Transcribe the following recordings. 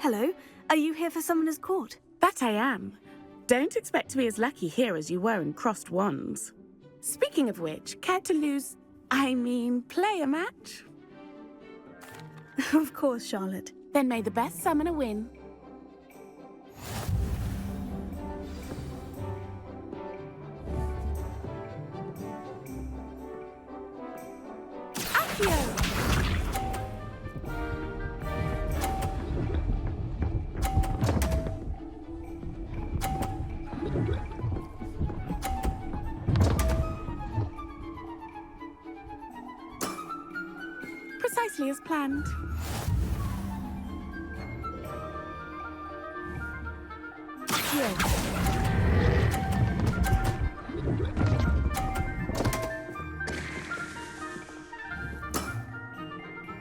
Hello. Are you here for Summoner's Court? That I am. Don't expect to be as lucky here as you were in Crossed Wands. Speaking of which, care to play a match? Of course, Charlotte. Then may the best summoner win. Accio! Precisely as planned.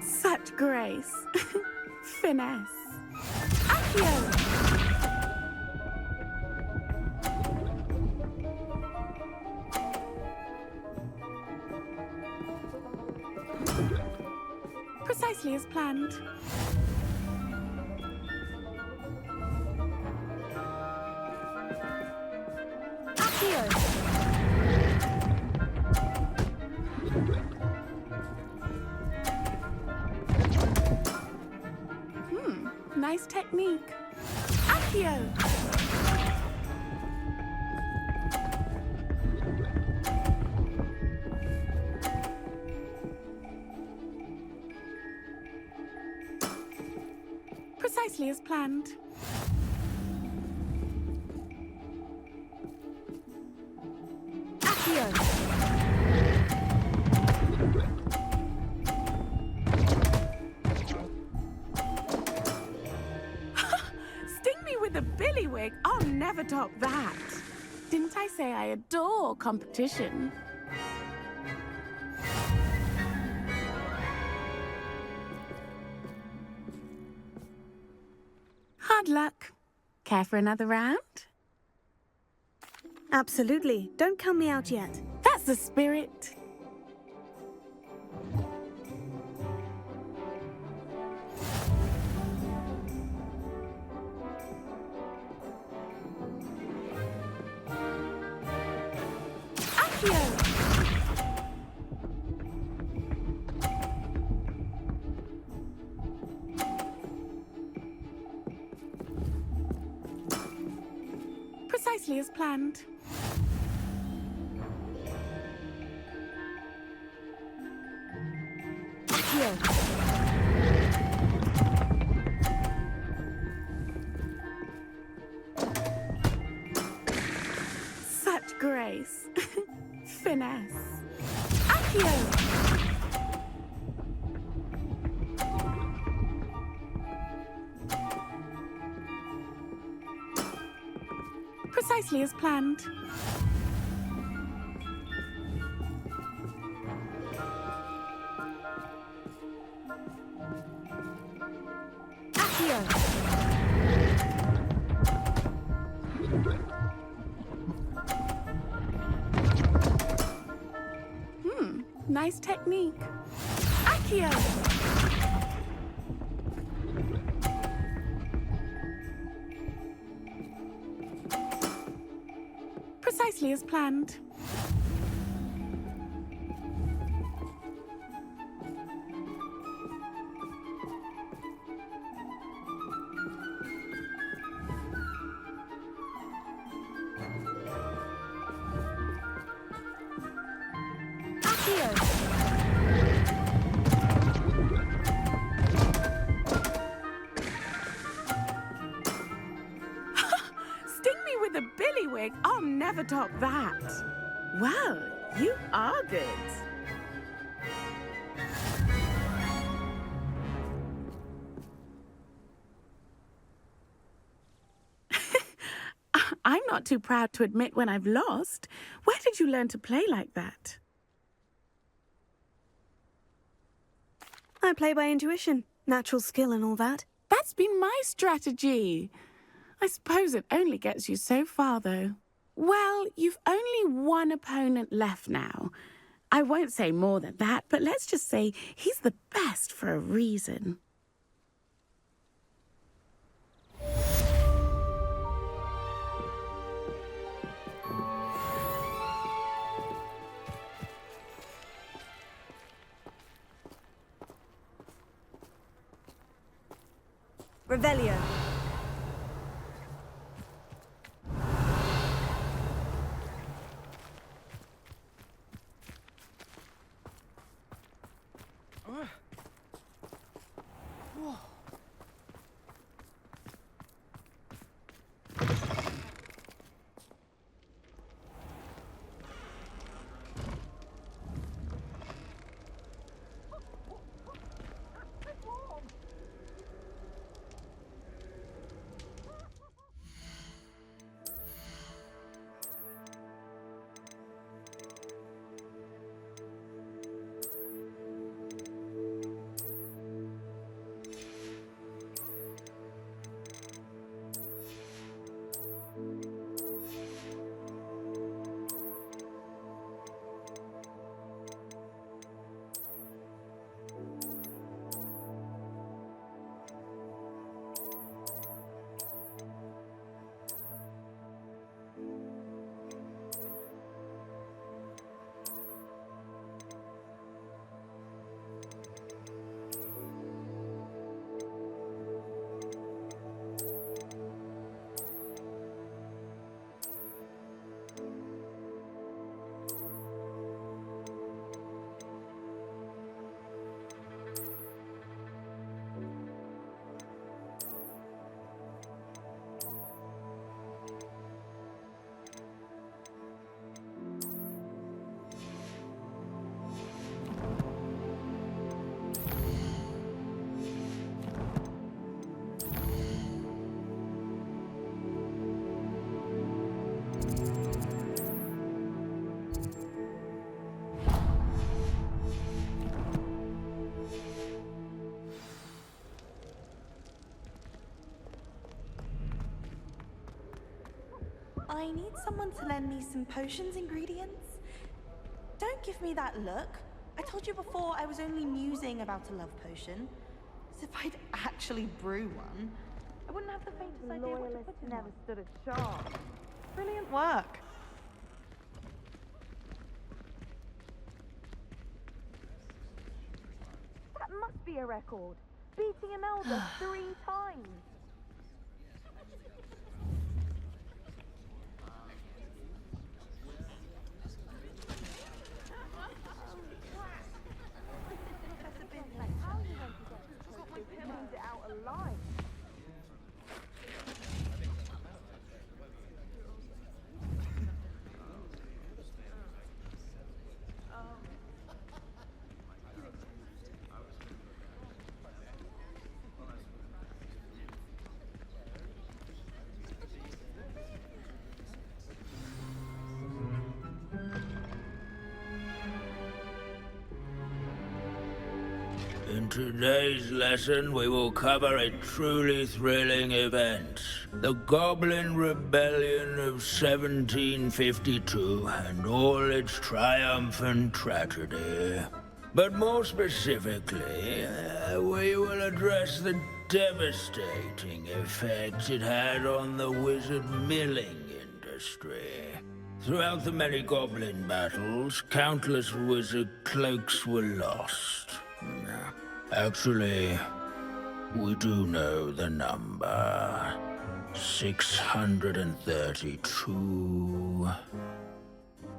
Such grace. Finesse. Accio! Precisely as planned. Nice technique. Accio! Precisely as planned. Accio! I'll never top that. Didn't I say I adore competition? Hard luck. Care for another round? Absolutely. Don't count me out yet. That's the spirit. Precisely as planned. Such grace. Finesse. Accio! Precisely as planned. Accio! Nice technique. Accio! Precisely as planned. I'll never top that. Well, you are good. I'm not too proud to admit when I've lost. Where did you learn to play like that? I play by intuition, natural skill and all that. That's been my strategy. I suppose it only gets you so far, though. Well, you've only one opponent left now. I won't say more than that, but let's just say he's the best for a reason. Revelio. I need someone to lend me some potions ingredients. Don't give me that look. I told you before I was only musing about a love potion. As if I'd actually brew one. I wouldn't have the faintest idea what to put in never stood a chance. Brilliant work. That must be a record. Beating an elder 3 times. In today's lesson, we will cover a truly thrilling event. The Goblin Rebellion of 1752 and all its triumphant tragedy. But more specifically, we will address the devastating effect it had on the wizard milling industry. Throughout the many goblin battles, countless wizard cloaks were lost. Actually, we do know the number. 632.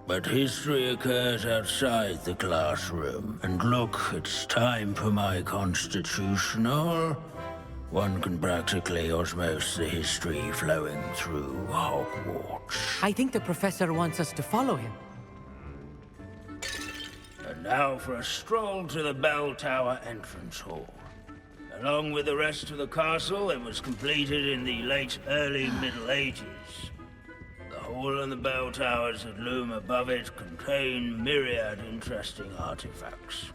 But history occurs outside the classroom. And look, it's time for my constitutional. One can practically osmose the history flowing through Hogwarts. I think the professor wants us to follow him. And now for a stroll to the bell tower entrance hall. Along with the rest of the castle, it was completed in the late early Middle Ages. The hall and the bell towers that loom above it contain myriad interesting artifacts.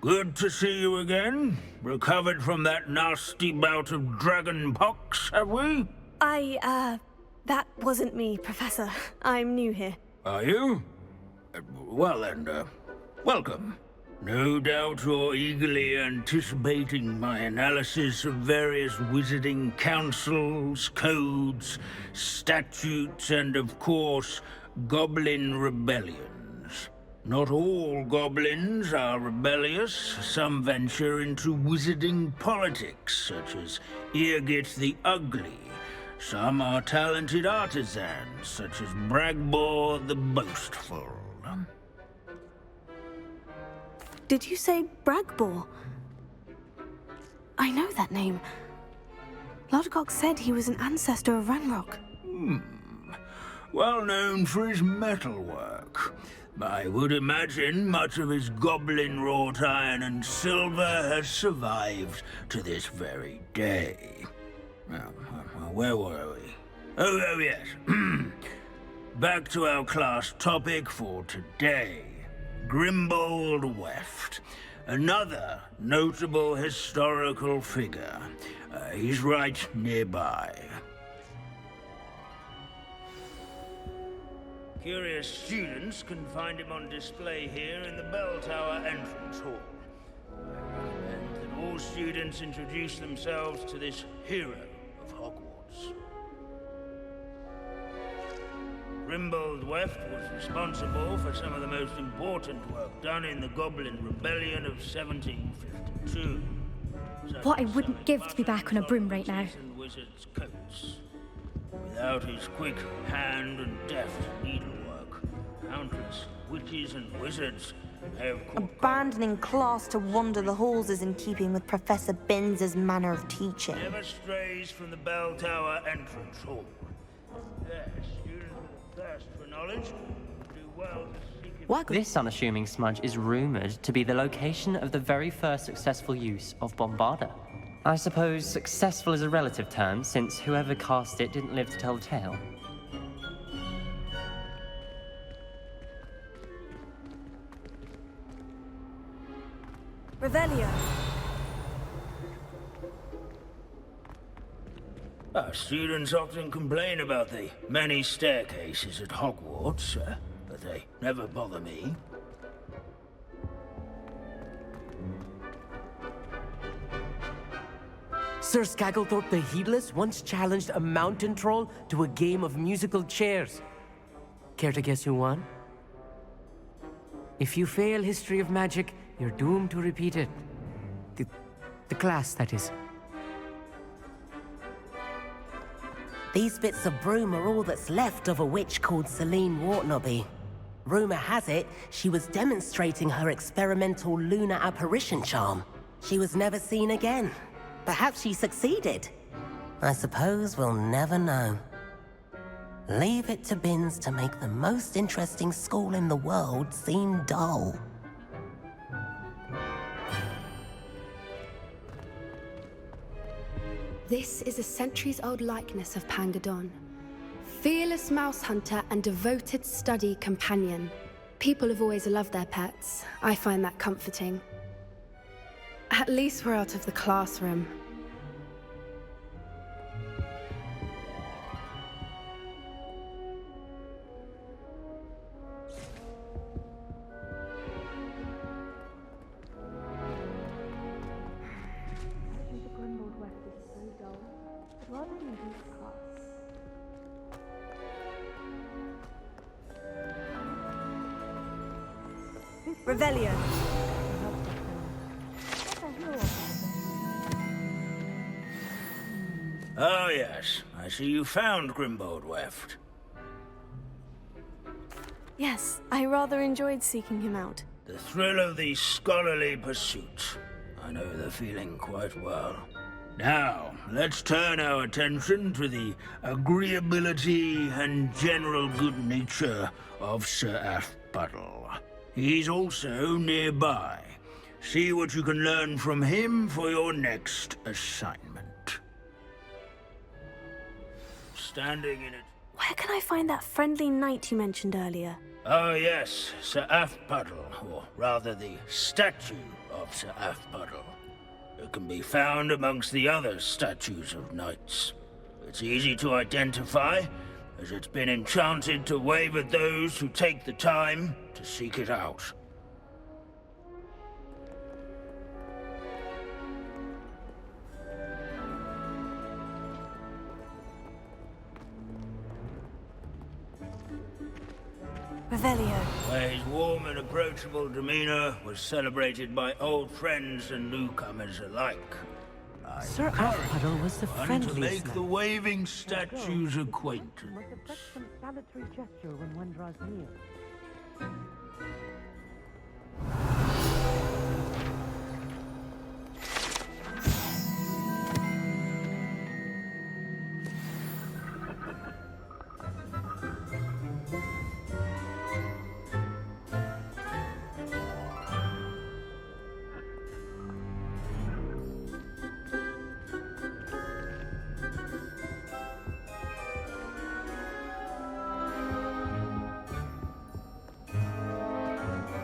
Good to see you again. Recovered from that nasty bout of dragon pox, have we? That wasn't me, Professor. I'm new here. Are you? Well then, welcome. No doubt you're eagerly anticipating my analysis of various wizarding councils, codes, statutes, and of course, goblin rebellions. Not all goblins are rebellious. Some venture into wizarding politics, such as Irgit the Ugly. Some are talented artisans, such as Bragbor the Boastful. Did you say Bragbor? I know that name. Lodgok said he was an ancestor of Ranrock. Well known for his metalwork. I would imagine much of his goblin wrought iron and silver has survived to this very day. Now, where were we? Oh yes. Back to our class topic for today. Grimbold Weft. Another notable historical figure. He's right nearby. Curious students can find him on display here in the Bell Tower entrance hall. I recommend that all students introduce themselves to this hero of Hogwarts. Grimbold Weft was responsible for some of the most important work done in the Goblin Rebellion of 1752. What I wouldn't give to be back on a broom right now. Wizards' coats. Without his quick hand and deft needlework, countless witches and wizards may have caught... Abandoning class to wander the halls is in keeping with Professor Binns' manner of teaching. Never strays from the Bell Tower entrance hall. Yes, students with a thirst for knowledge do well to seek it. This unassuming smudge is rumored to be the location of the very first successful use of Bombarda. I suppose successful is a relative term, since whoever cast it didn't live to tell the tale. Revelio. Our students often complain about the many staircases at Hogwarts, but they never bother me. Sir Skagglethorpe the Heedless once challenged a mountain troll to a game of musical chairs. Care to guess who won? If you fail History of Magic, you're doomed to repeat it. The class, that is. These bits of broom are all that's left of a witch called Celine Wartnobby. Rumor has it, she was demonstrating her experimental lunar apparition charm. She was never seen again. Perhaps she succeeded. I suppose we'll never know. Leave it to Binns to make the most interesting school in the world seem dull. This is a centuries-old likeness of Pangadon. Fearless mouse hunter and devoted study companion. People have always loved their pets. I find that comforting. At least we're out of the classroom. Revelio. Oh yes, I see you found Grimbold Weft. Yes, I rather enjoyed seeking him out. The thrill of the scholarly pursuit. I know the feeling quite well. Now, let's turn our attention to the agreeability and general good nature of Sir Aphbuttle. He's also nearby. See what you can learn from him for your next assignment. Standing in it. Where can I find that friendly knight you mentioned earlier? Oh yes, Sir Aphbuttle, or rather the statue of Sir Aphbuttle. It can be found amongst the other statues of knights. It's easy to identify, as it's been enchanted to wave at those who take the time to seek it out. Revelio. Where his warm and approachable demeanor was celebrated by old friends and newcomers alike. Sir Afpuddle was the One to friendliest make the man. waving statue's acquaintance. Must affect some salutary gesture when one draws near.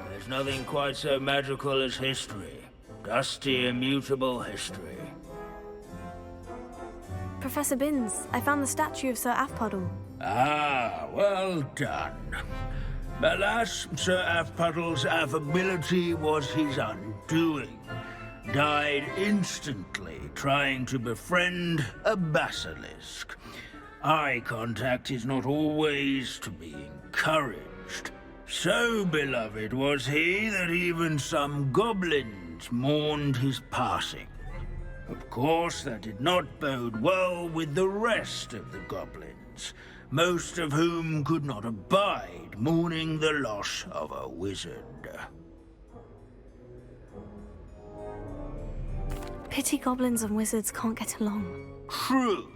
There's nothing quite so magical as history. Dusty, immutable history. Professor Binns, I found the statue of Sir Afpuddle. Ah, well done. Alas, Sir Afpuddle's affability was his undoing. Died instantly trying to befriend a basilisk. Eye contact is not always to be encouraged. So beloved was he that even some goblins mourned his passing. Of course, that did not bode well with the rest of the goblins, most of whom could not abide mourning the loss of a wizard. Pity goblins and wizards can't get along. True,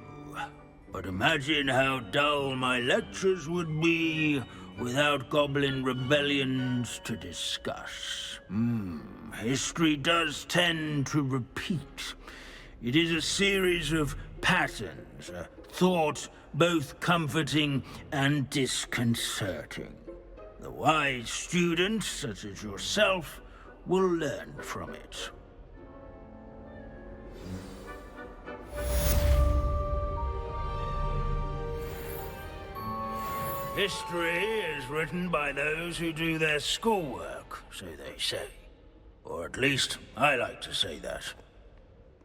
but imagine how dull my lectures would be without goblin rebellions to discuss. History does tend to repeat. It is a series of patterns, a thought both comforting and disconcerting. The wise student, such as yourself, will learn from it. History is written by those who do their schoolwork, so they say. Or at least, I like to say that.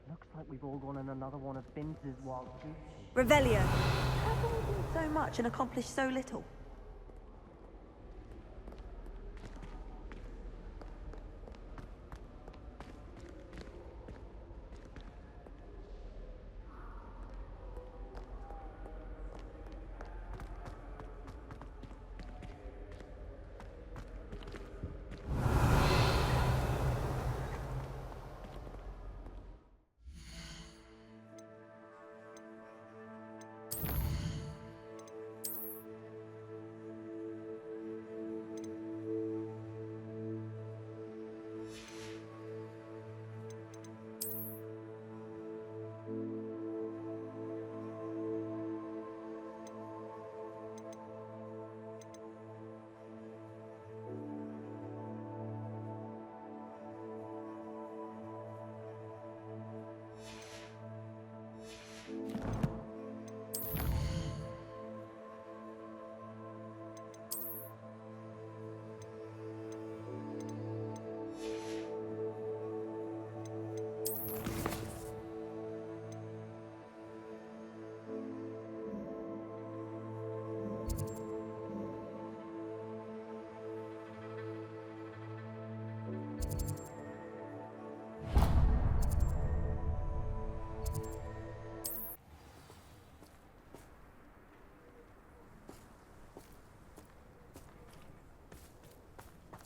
Looks like we've all gone on another one of Binns's wild goose. Revelio. How can we do so much and accomplish so little?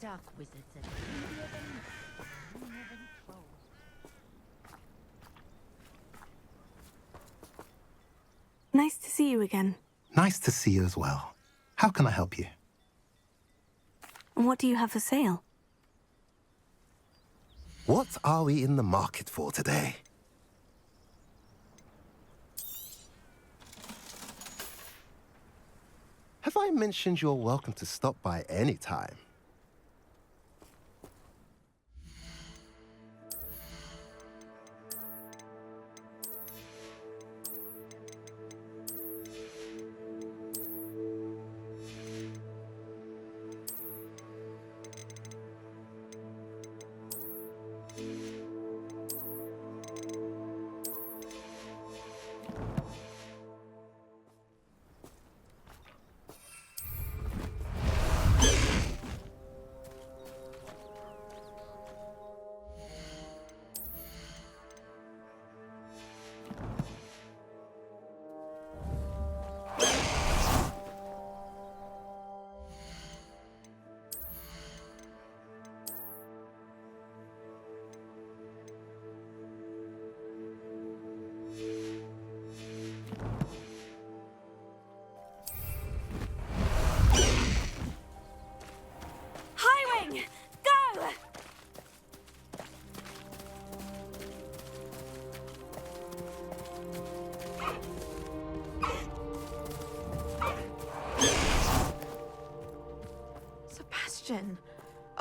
Dark wizards and Nice to see you again. Nice to see you as well. How can I help you? And what do you have for sale? What are we in the market for today? Have I mentioned you're welcome to stop by any time?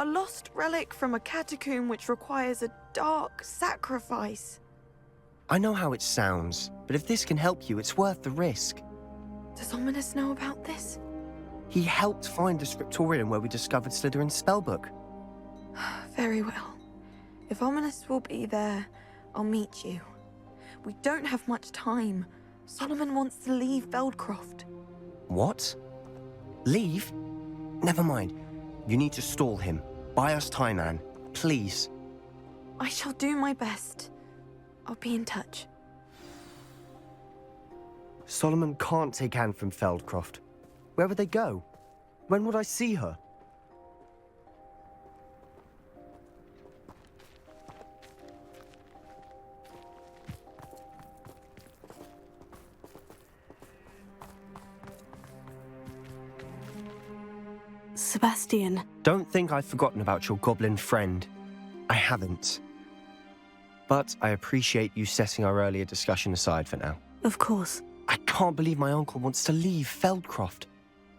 lost relic from a catacomb which requires a dark sacrifice. I know how it sounds, but if this can help you, it's worth the risk. Does Ominous know about this? He helped find the scriptorium where we discovered Slytherin's spellbook. Very well. If Ominous will be there, I'll meet you. We don't have much time. Solomon wants to leave Feldcroft. What? Leave? Never mind. You need to stall him. Buy us time, Anne. Please. I shall do my best. I'll be in touch. Solomon can't take Anne from Feldcroft. Where would they go? When would I see her? Sebastian. Don't think I've forgotten about your goblin friend. I haven't. But I appreciate you setting our earlier discussion aside for now. Of course. I can't believe my uncle wants to leave Feldcroft.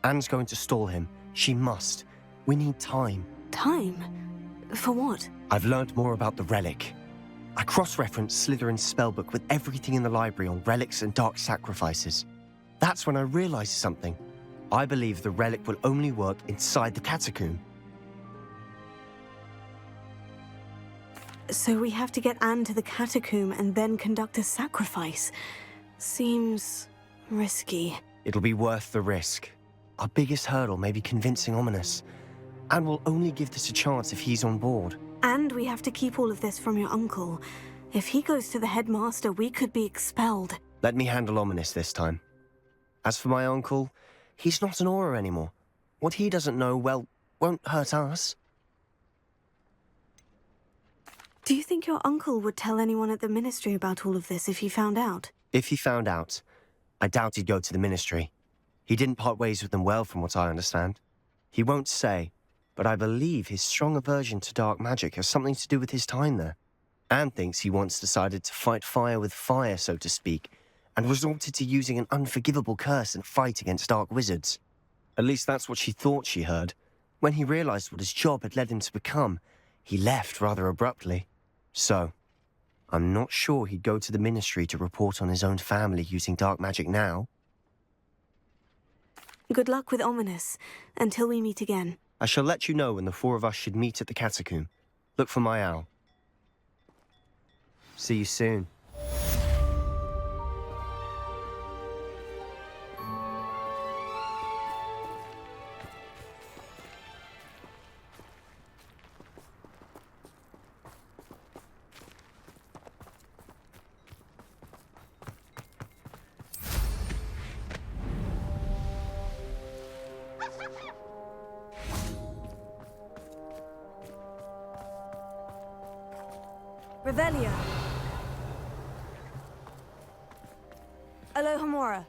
Anne's going to stall him. She must. We need time. Time? For what? I've learned more about the relic. I cross-referenced Slytherin's spellbook with everything in the library on relics and dark sacrifices. That's when I realized something. I believe the relic will only work inside the catacomb. So we have to get Anne to the catacomb and then conduct a sacrifice. Seems risky. It'll be worth the risk. Our biggest hurdle may be convincing Ominous. And we'll only give this a chance if he's on board. And we have to keep all of this from your uncle. If he goes to the headmaster, we could be expelled. Let me handle Ominous this time. As for my uncle, he's not an Auror anymore. What he doesn't know, well, won't hurt us. Do you think your uncle would tell anyone at the ministry about all of this if he found out? If he found out, I doubt he'd go to the ministry. He didn't part ways with them well, from what I understand. He won't say, but I believe his strong aversion to dark magic has something to do with his time there. Anne thinks he once decided to fight fire with fire, so to speak, and resorted to using an unforgivable curse in a fight against dark wizards. At least that's what she thought she heard. When he realized what his job had led him to become, he left rather abruptly. So, I'm not sure he'd go to the ministry to report on his own family using dark magic now. Good luck with Ominous, until we meet again. I shall let you know when the four of us should meet at the catacomb. Look for my owl. See you soon. Revelio. Alohomora.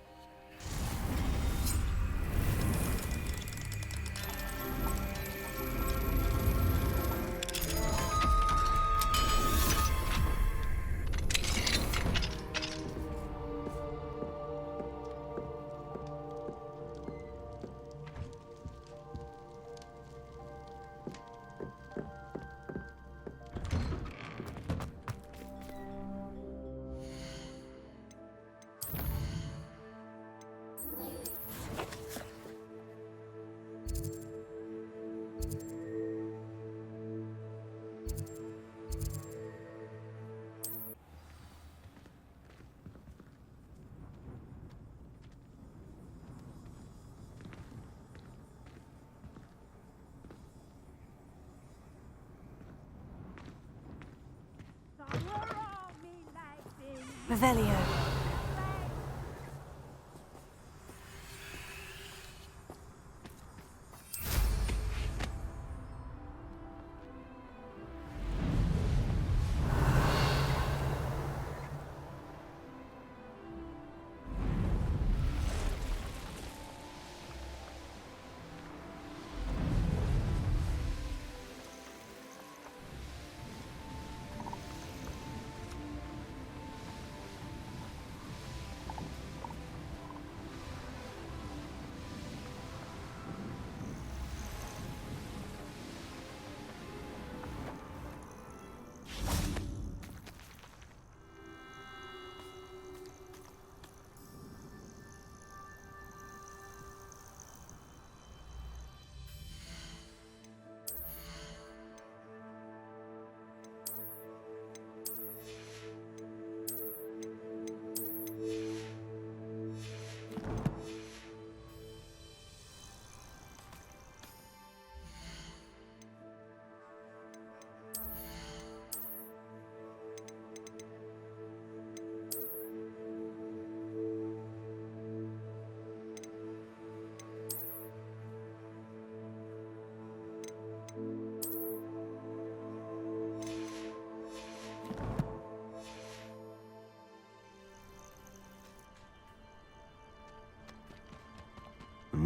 Revelio.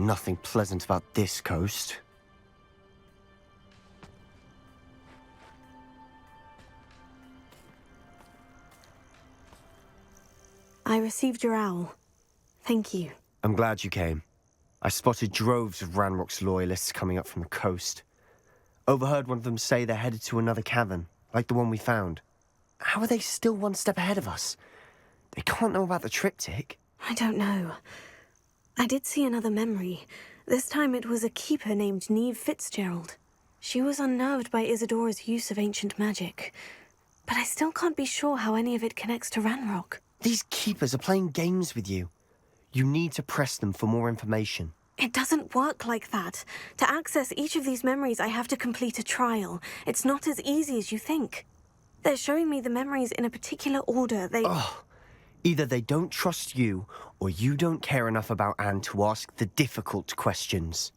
Nothing pleasant about this coast. I received your owl. Thank you. I'm glad you came. I spotted droves of Ranrock's loyalists coming up from the coast. Overheard one of them say they're headed to another cavern, like the one we found. How are they still one step ahead of us? They can't know about the triptych. I don't know. I did see another memory. This time it was a keeper named Neve Fitzgerald. She was unnerved by Isadora's use of ancient magic. But I still can't be sure how any of it connects to Ranrock. These keepers are playing games with you. You need to press them for more information. It doesn't work like that. To access each of these memories, I have to complete a trial. It's not as easy as you think. They're showing me the memories in a particular order. Either they don't trust you, or you don't care enough about Anne to ask the difficult questions.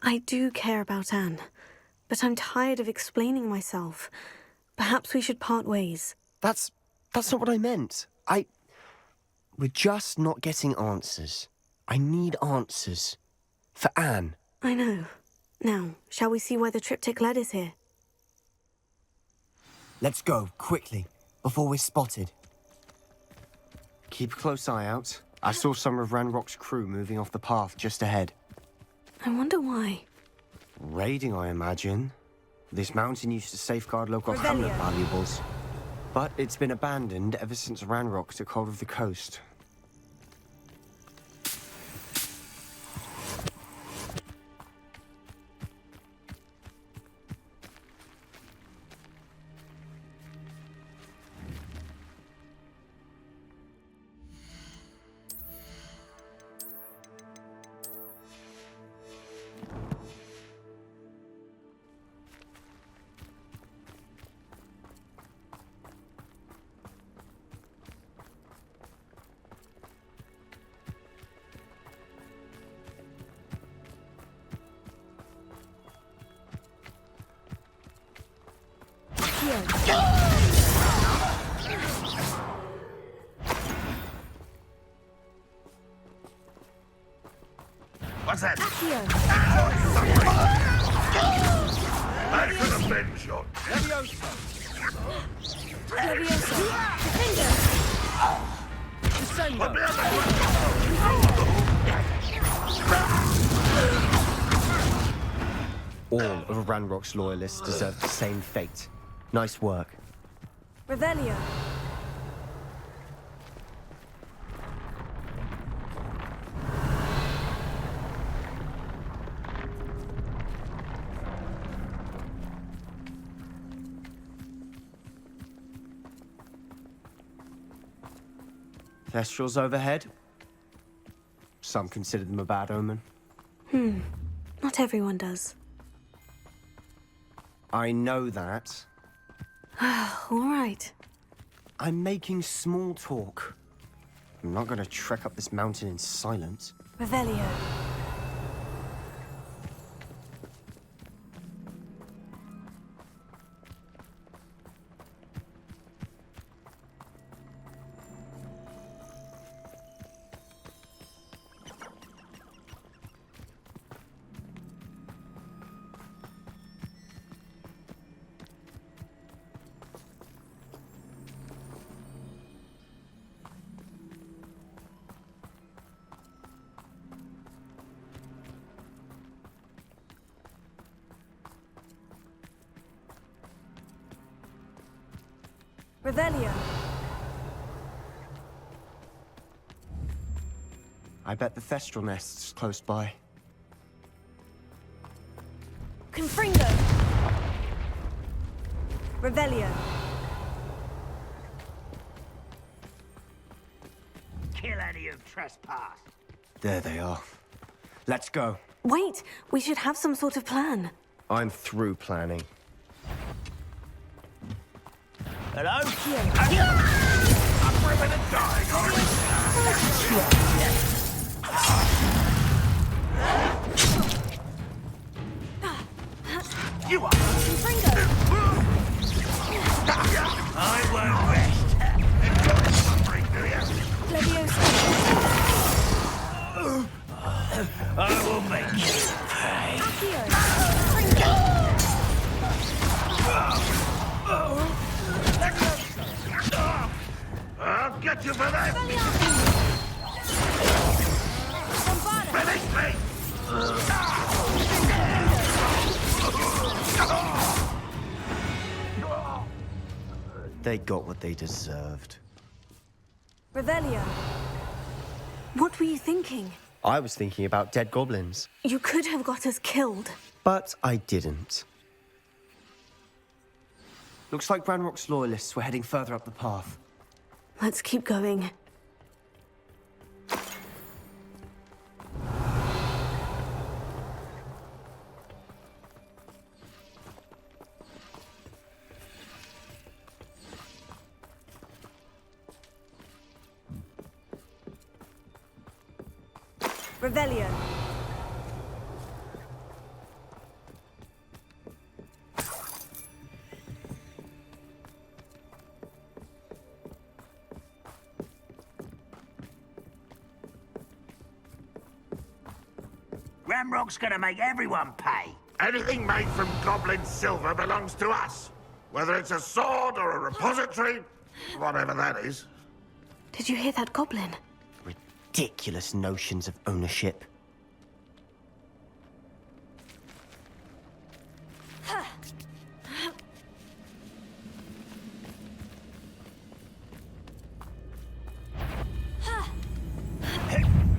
I do care about Anne, but I'm tired of explaining myself. Perhaps we should part ways. That's not what I meant. We're just not getting answers. I need answers. For Anne. I know. Now, shall we see why the triptych led is here? Let's go, quickly, before we're spotted. Keep a close eye out. I saw some of Ranrock's crew moving off the path just ahead. I wonder why. Raiding, I imagine. This mountain used to safeguard local hamlet valuables. But it's been abandoned ever since Ranrock took hold of the coast. What's that? That could have been shot. All of Ranrock's loyalists deserve the same fate. Nice work. Revelio. Thestrals overhead. Some consider them a bad omen. Not everyone does. I know that. All right. I'm making small talk. I'm not gonna trek up this mountain in silence. Revelio. Revelio. I bet the Thestral nest's close by. Confringo. Revelio. Kill any who trespass. There they are. Let's go. Wait, we should have some sort of plan. I'm through planning. Hello? I'm ripping and dying, You are! I won't rest. Enjoy the suffering, do you? I will make you pay. I'll get you for that! Finish me! They got what they deserved. Revelio. What were you thinking? I was thinking about dead goblins. You could have got us killed. But I didn't. Looks like Ranrock's loyalists were heading further up the path. Let's keep going. Revelio. Ramrock's gonna make everyone pay. Anything made from goblin silver belongs to us. Whether it's a sword or a repository, whatever that is. Did you hear that goblin? Ridiculous notions of ownership.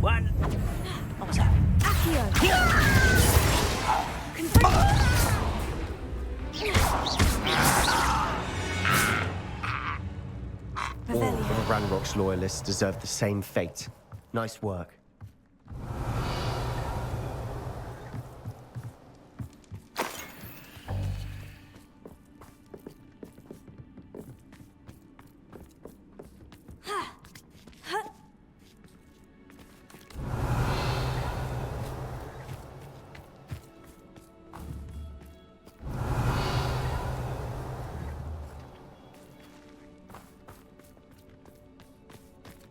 One. What was that? All of Ranrock's loyalists deserve the same fate. Nice work.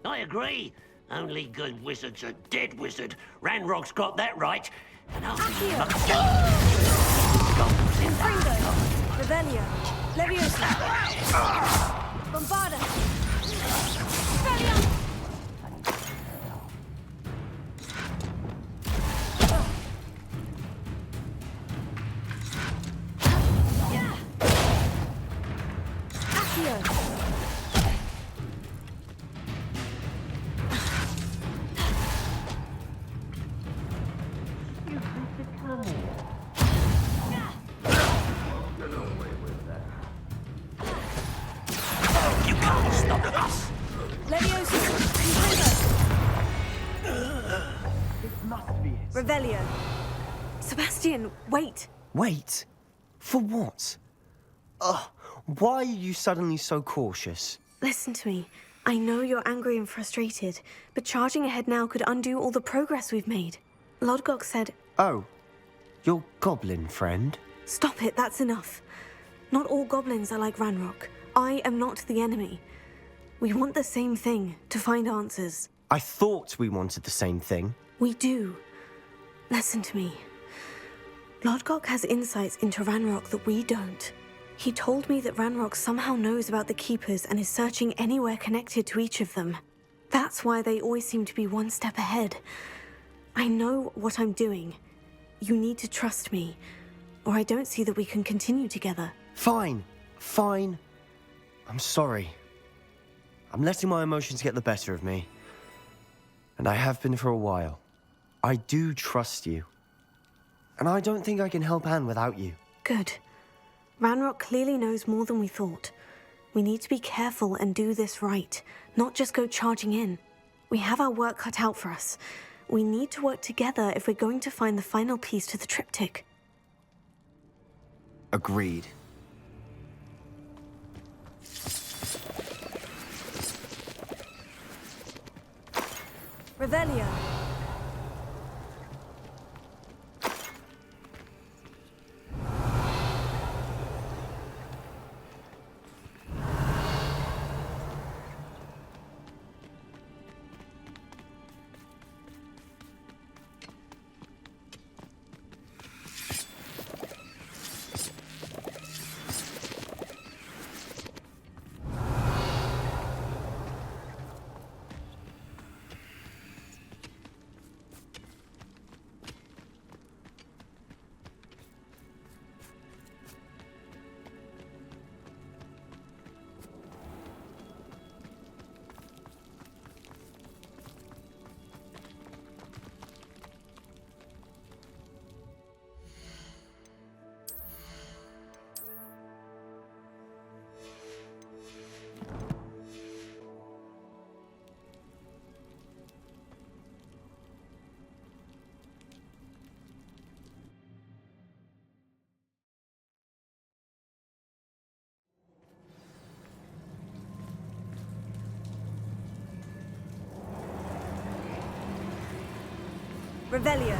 I agree. Only good wizard's a dead wizard. Ranrock's got that right. And I'll Revelio. Leviosa. Bombarda. Revelio. Revelio. Sebastian, wait. Wait? For what? Ugh, why are you suddenly so cautious? Listen to me. I know you're angry and frustrated, but charging ahead now could undo all the progress we've made. Lodgok said... Oh, your goblin friend? Stop it, that's enough. Not all goblins are like Ranrock. I am not the enemy. We want the same thing, to find answers. I thought we wanted the same thing. We do. Listen to me. Lodgok has insights into Ranrock that we don't. He told me that Ranrock somehow knows about the Keepers and is searching anywhere connected to each of them. That's why they always seem to be one step ahead. I know what I'm doing. You need to trust me, or I don't see that we can continue together. Fine. Fine. I'm sorry. I'm letting my emotions get the better of me. And I have been for a while. I do trust you. And I don't think I can help Anne without you. Good. Ranrock clearly knows more than we thought. We need to be careful and do this right, not just go charging in. We have our work cut out for us. We need to work together if we're going to find the final piece to the triptych. Agreed. Revelio. Revelio.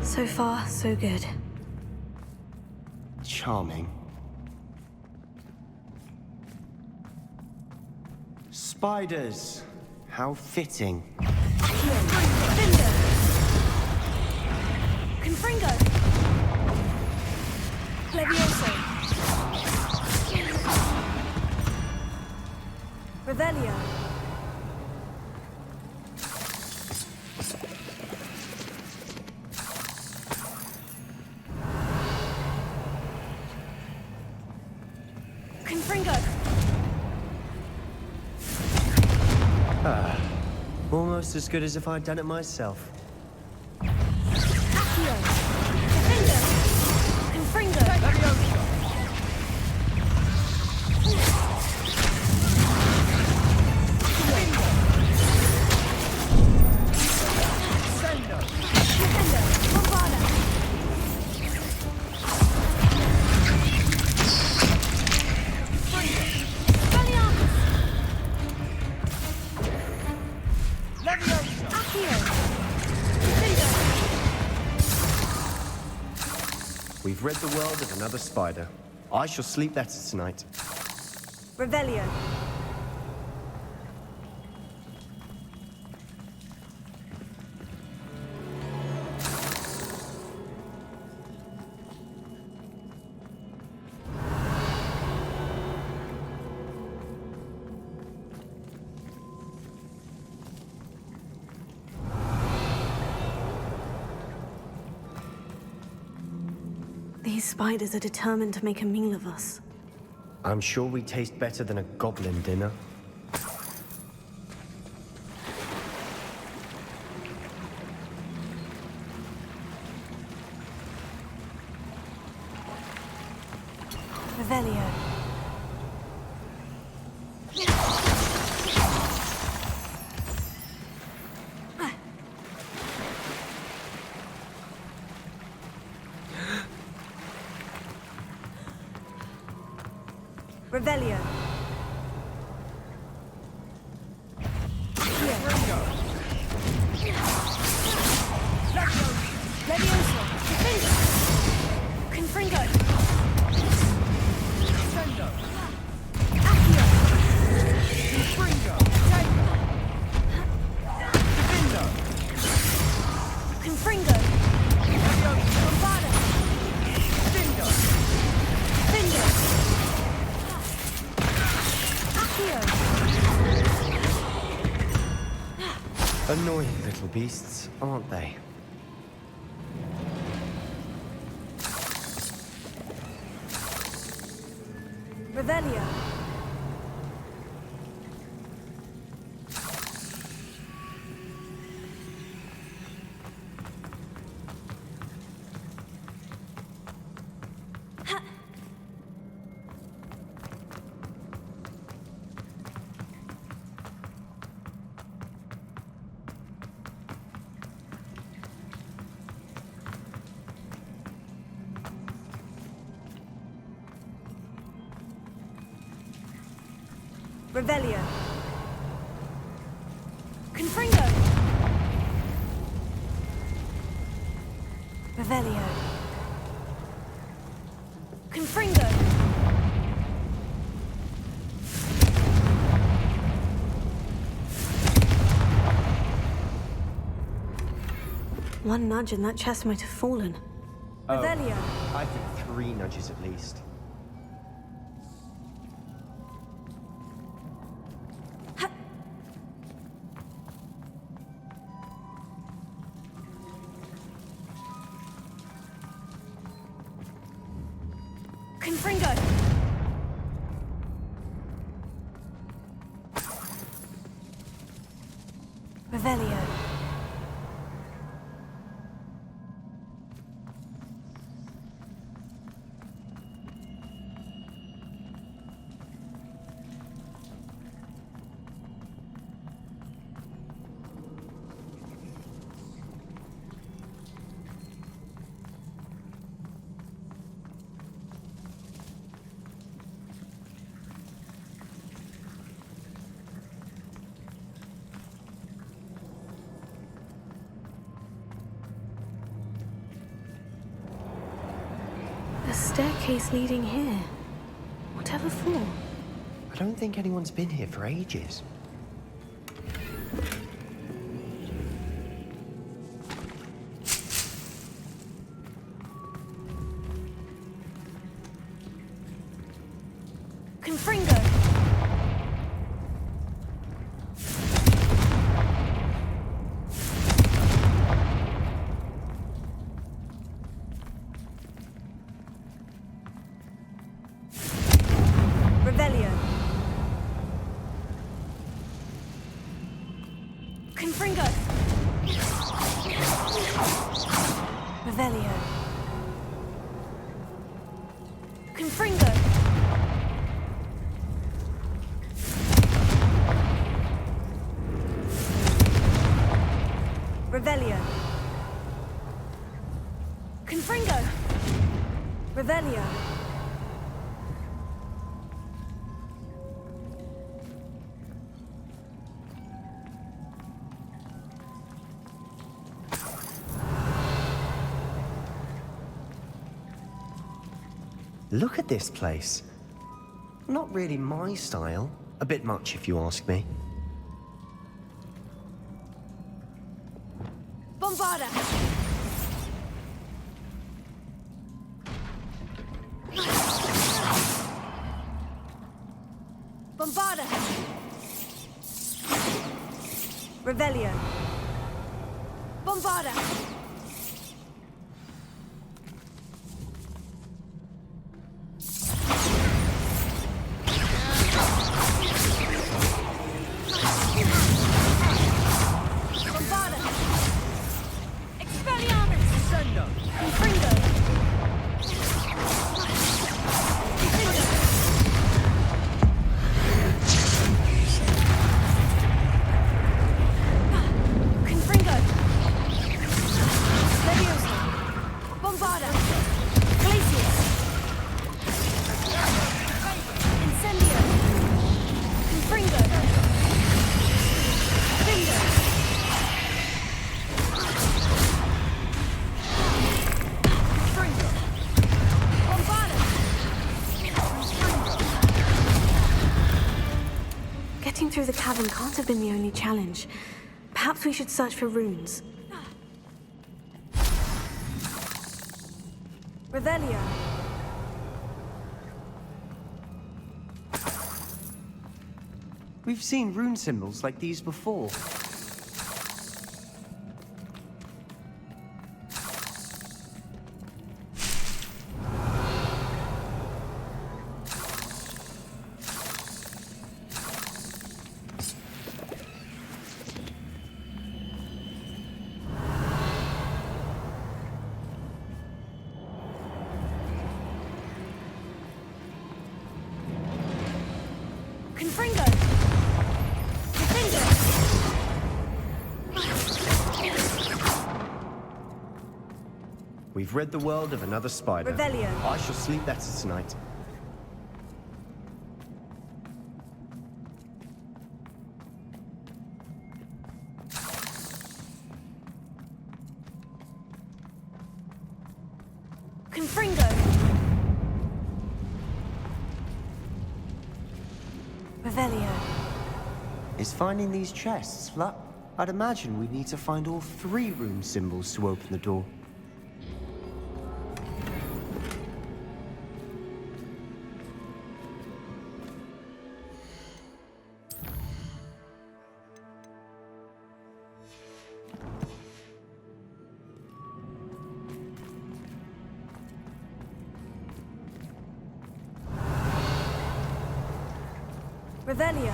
So far, so good. Charming. Spiders. How fitting. Confringo! Levioso! Revelio! Confringo! Almost as good as if I'd done it myself. Accio! Defendo! Confringo! Defendo! Bombarda! We've rid the world of another spider. I shall sleep better tonight. Revelio. These spiders are determined to make a meal of us. I'm sure we taste better than a goblin dinner. Revelio. Revelio. Levioso. Defendo. Confringo. Defendo. Accio. Confringo. Defendo. Confringo. Bombarda. Defendo. Defendo. Annoying little beasts, aren't they? Revelio. Revelio. Confringo. Revelio. Confringo. One nudge and that chest might have fallen. Revelio. I think 3 nudges at least. Confringo. Revelio. a staircase leading here. Whatever for? I don't think anyone's been here for ages. Confringo! Revelio. Confringo! Revelio. Confringo! Revelio. Confringo! Revelio. Look at this place. Not really my style. A bit much, if you ask me. Bombarda! Bombarda! Revelio. Bombarda! Bombarda! Expelliarmus! Descendo! Confringo! Confringo! Leviosa! Bombarda! Glacius! Incendio! Confringo! Bingo! Bombarda! Getting through the cavern can't have been the only challenge. Perhaps we should search for runes. Revelio. We've seen rune symbols like these before. Confringo! Confringo! We've rid the world of another spider. Revelio. I shall sleep better tonight. Confringo! Revelio. Is finding these chests luck? I'd imagine we'd need to find all 3 rune symbols to open the door. Revelio.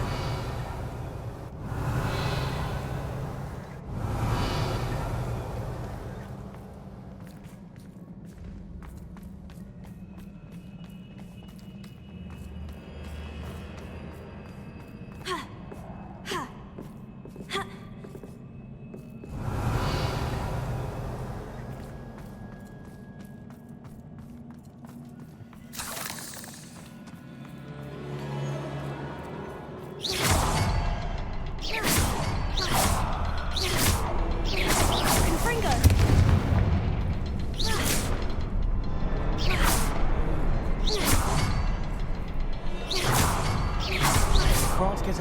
Confringo.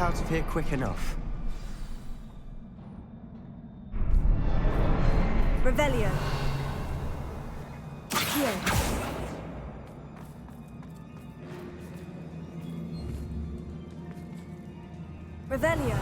out of here quick enough. Revelio. Here. Revelio.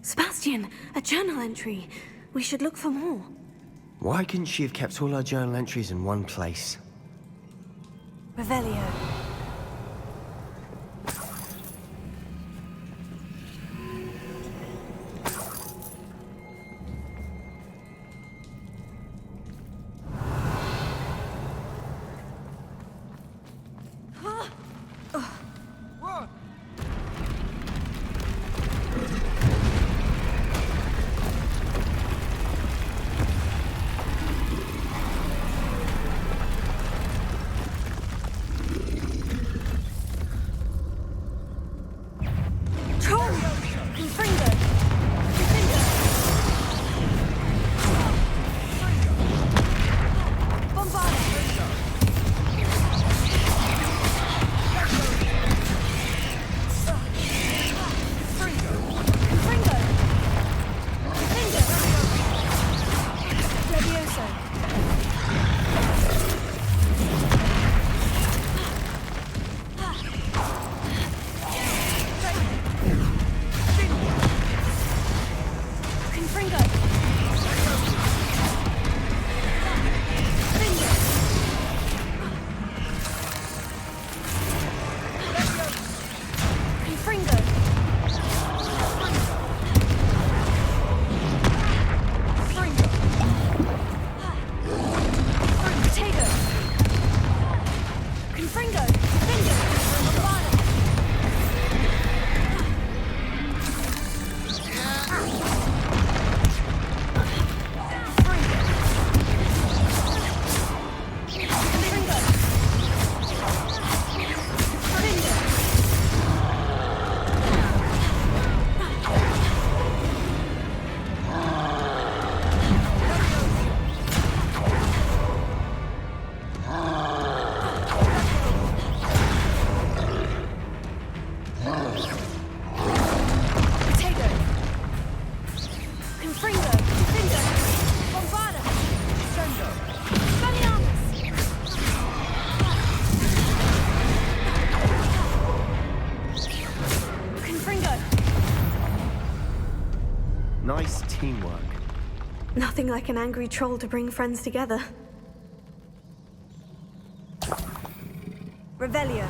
Sebastian, a journal entry. We should look for more. Why couldn't she have kept all her journal entries in one place? Revelio. Nice teamwork. Nothing like an angry troll to bring friends together. Revelio.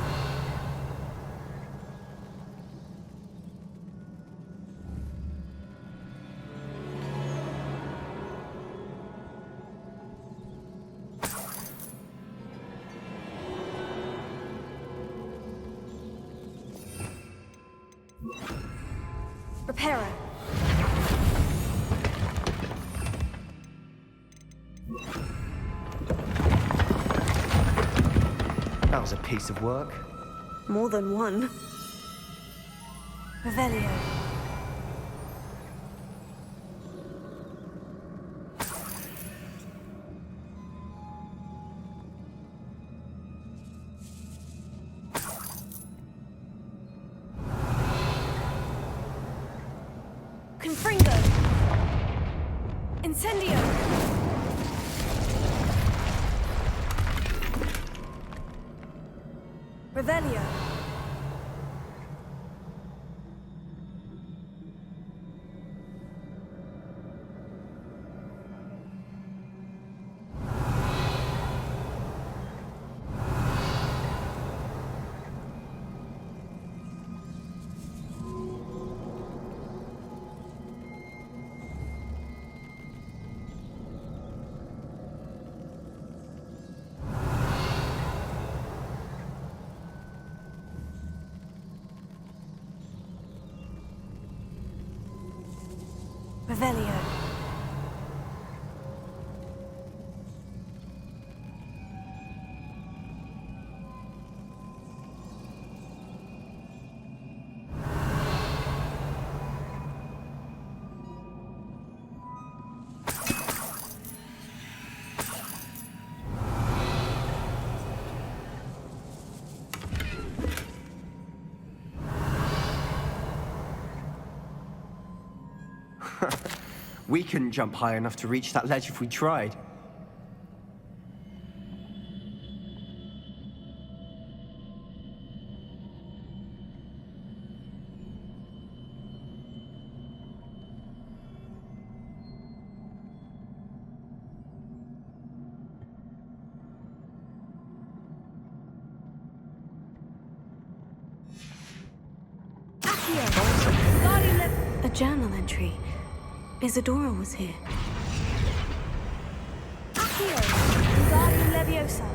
Reparo. That was a piece of work. More than one. Revelio. Confringo. Incendio. Revelio. Revelio. We couldn't jump high enough to reach that ledge if we tried. A journal entry. Isadora was here. Accio, Wingardium Leviosa.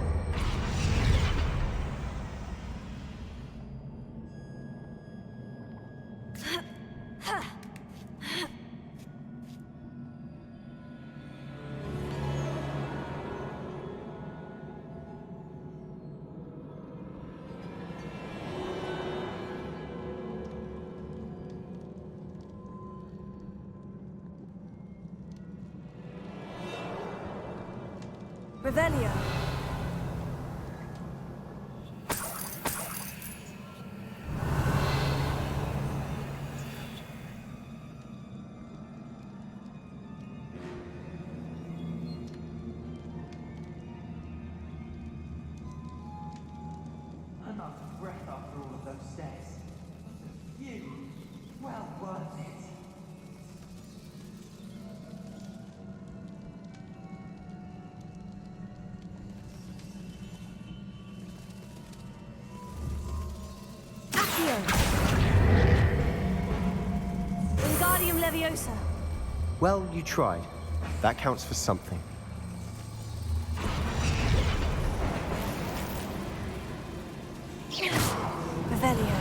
Revelio. I'm out of breath after all of those steps. You, well worth it. Wingardium Leviosa. Well, you tried. That counts for something. Revelio.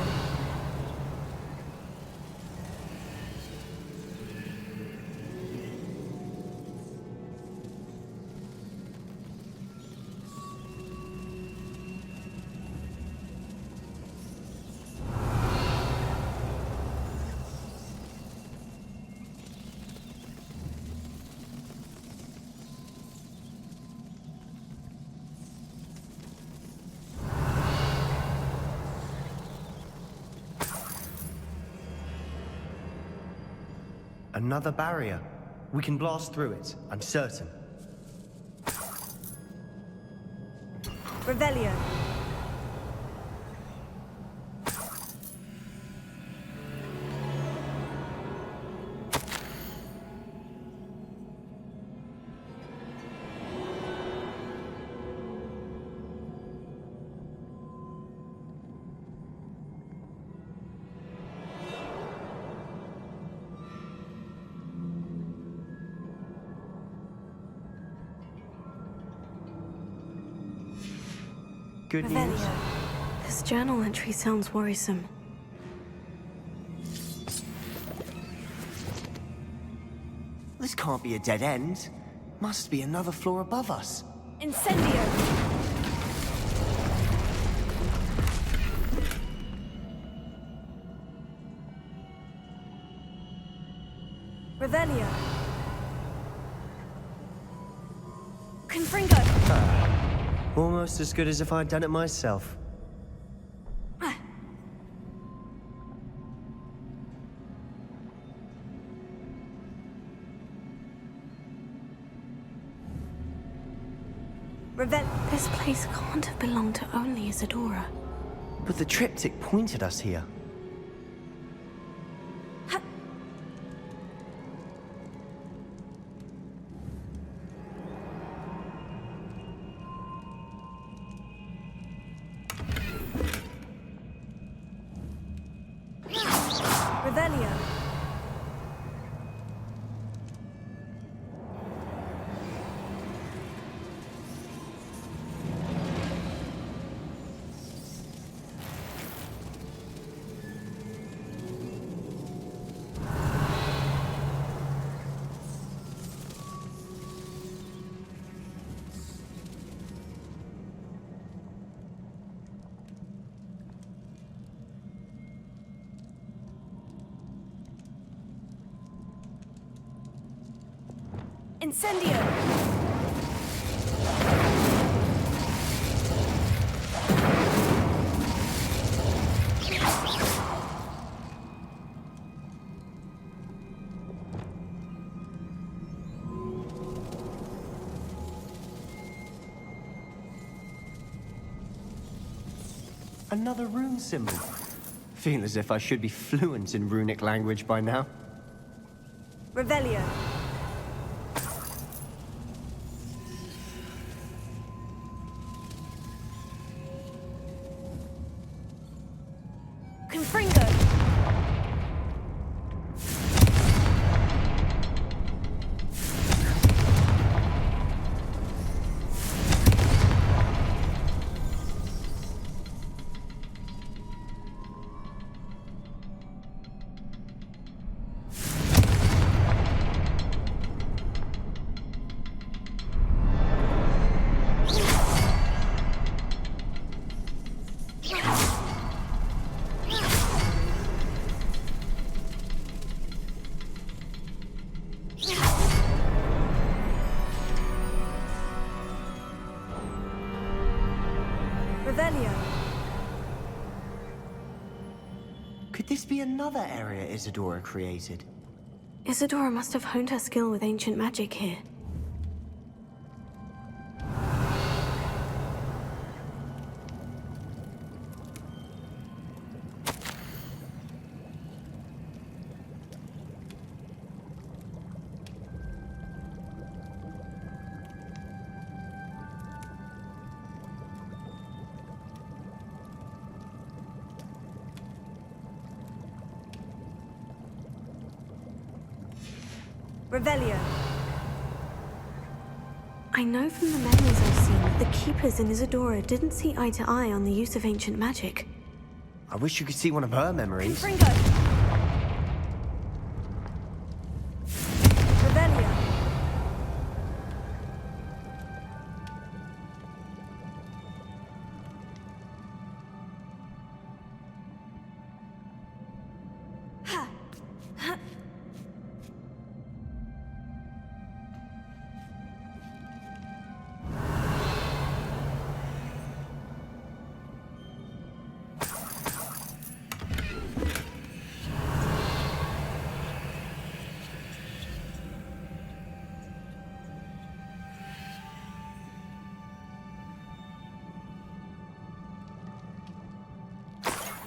Another barrier. We can blast through it, I'm certain. Revelio. Good news. Revelio. This journal entry sounds worrisome. This can't be a dead end. Must be another floor above us. Incendio. Revelio. Confringo. Almost as good as if I'd done it myself. This place can't have belonged to only Isadora. But the triptych pointed us here. Revelio. Incendio! Another rune symbol. Feel as if I should be fluent in runic language by now. Revelio. Confringo. Could this be another area Isadora created? Isadora must have honed her skill with ancient magic here. Revelio. I know from the memories I've seen that the Keepers in Isadora didn't see eye to eye on the use of ancient magic. I wish you could see one of her memories. Confringo. Revelio.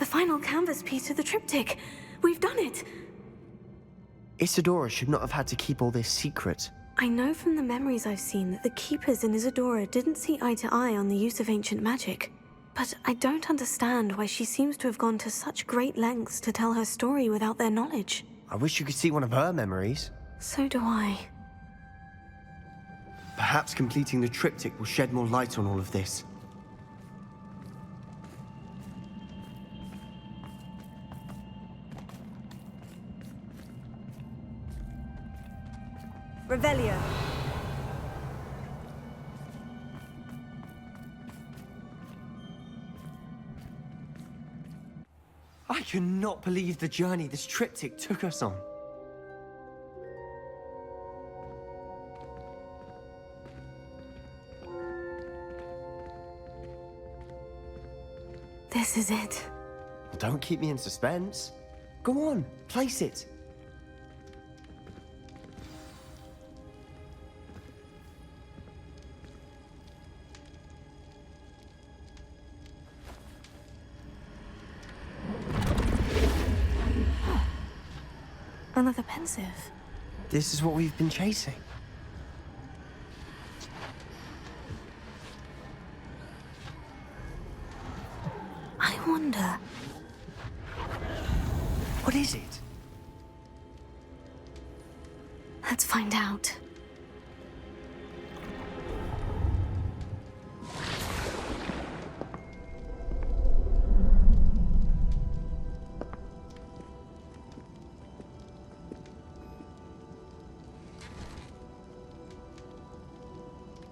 The final canvas piece of the triptych. We've done it! Isadora should not have had to keep all this secret. I know from the memories I've seen that the Keepers in Isadora didn't see eye to eye on the use of ancient magic. But I don't understand why she seems to have gone to such great lengths to tell her story without their knowledge. I wish you could see one of her memories. So do I. Perhaps completing the triptych will shed more light on all of this. Revelio. I cannot believe the journey this triptych took us on. This is it. Well, don't keep me in suspense. Go on, place it. Another pensive. This is what we've been chasing. I wonder... What is it? Let's find out.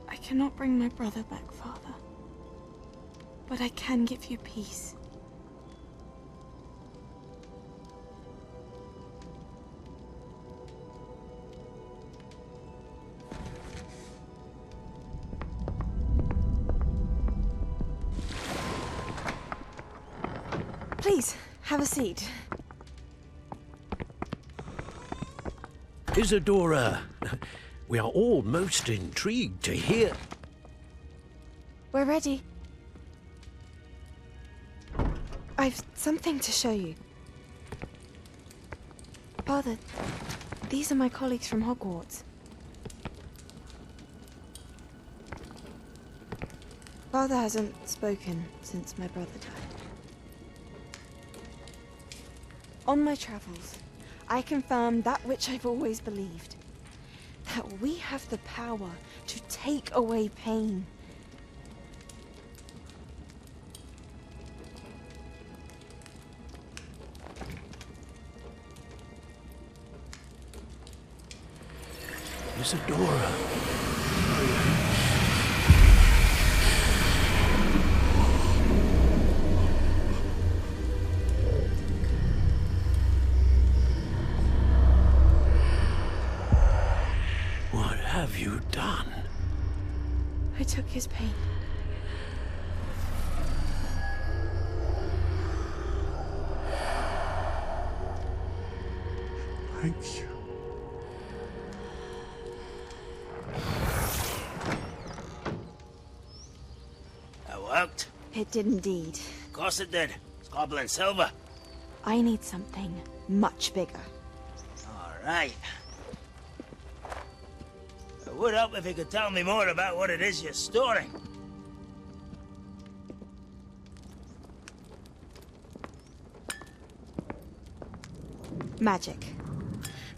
I cannot bring my brother back, Father. But I can give you peace. Please, have a seat. Isadora, we are all most intrigued to hear. We're ready. I've something to show you. Father, these are my colleagues from Hogwarts. Father hasn't spoken since my brother died. On my travels, I confirmed that which I've always believed. That we have the power to take away pain. Isadora. What have you done? I took his pain. Thank you. That worked. It did indeed. Of course it did. It's goblin silver. I need something much bigger. All right. It would help if you could tell me more about what it is you're storing. Magic.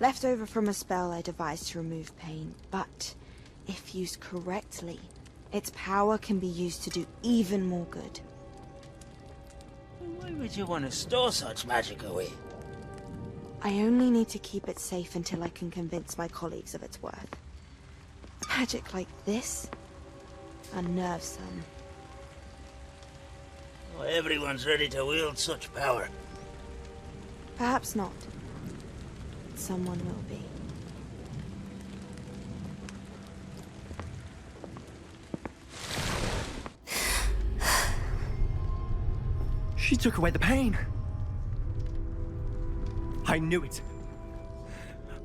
Left over from a spell I devised to remove pain, but if used correctly, its power can be used to do even more good. Why would you want to store such magic away? I only need to keep it safe until I can convince my colleagues of its worth. Magic like this unnerves some. Well, everyone's ready to wield such power. Perhaps not. Someone will be. She took away the pain. I knew it.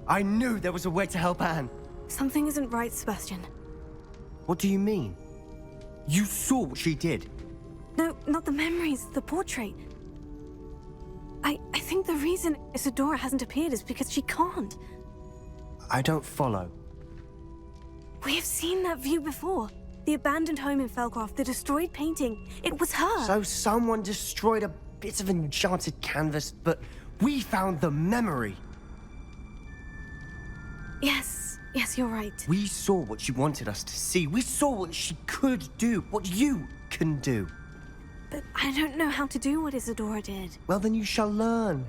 I knew there was a way to help Anne. Something isn't right, Sebastian. What do you mean? You saw what she did. No, not the memories, the portrait. I think the reason Isadora hasn't appeared is because she can't. I don't follow. We have seen that view before. The abandoned home in Felcroft, the destroyed painting. It was her. So someone destroyed a bit of enchanted canvas, but we found the memory. Yes, you're right. We saw what she wanted us to see. We saw what she could do, what you can do. But I don't know how to do what Isadora did. Well, then you shall learn.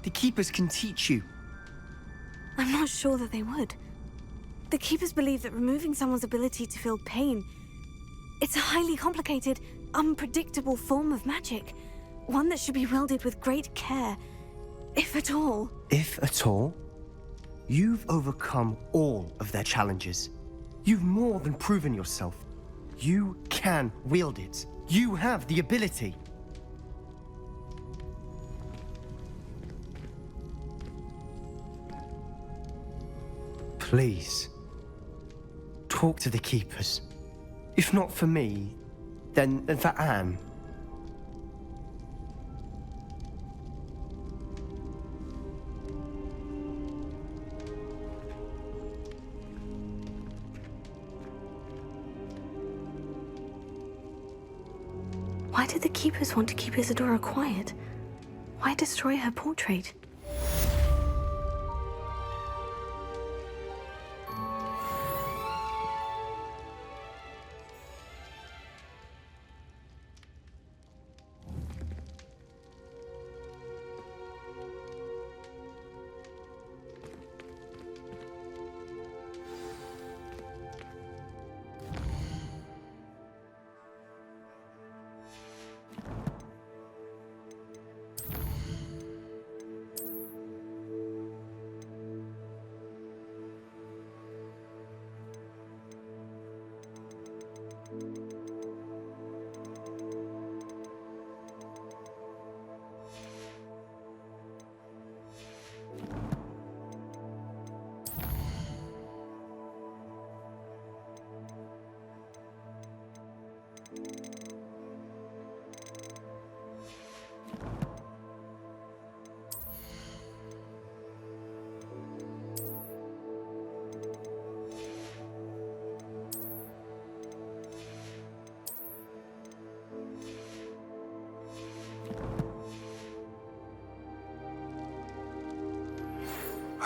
The Keepers can teach you. I'm not sure that they would. The Keepers believe that removing someone's ability to feel pain, it's a highly complicated, unpredictable form of magic. One that should be wielded with great care, if at all. If at all? You've overcome all of their challenges. You've more than proven yourself. You can wield it. You have the ability. Please, talk to the Keepers. If not for me, then for Anne. Why did the Keepers want to keep Isadora quiet? Why destroy her portrait?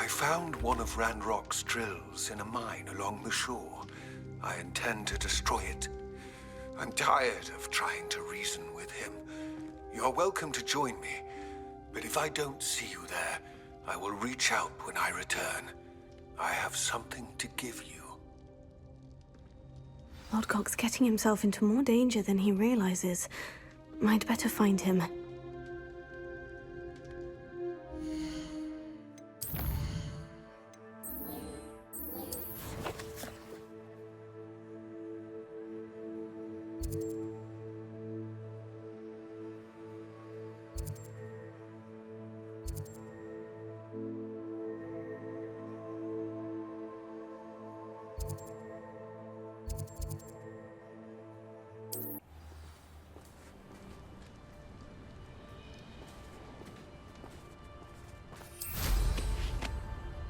I found one of Ranrock's drills in a mine along the shore. I intend to destroy it. I'm tired of trying to reason with him. You're welcome to join me, but if I don't see you there, I will reach out when I return. I have something to give you. Lodgok's getting himself into more danger than he realizes. I'd better find him.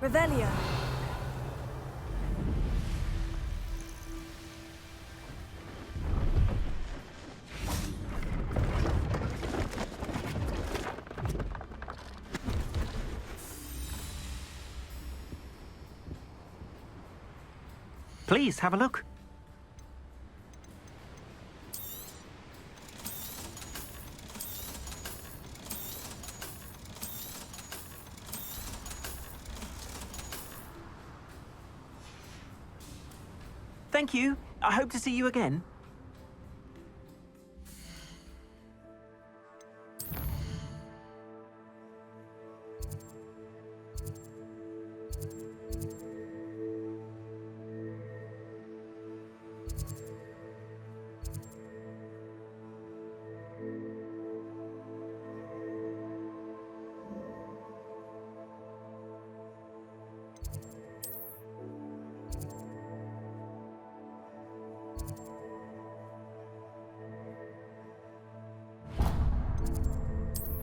Revelio. Please, have a look. Thank you. I hope to see you again.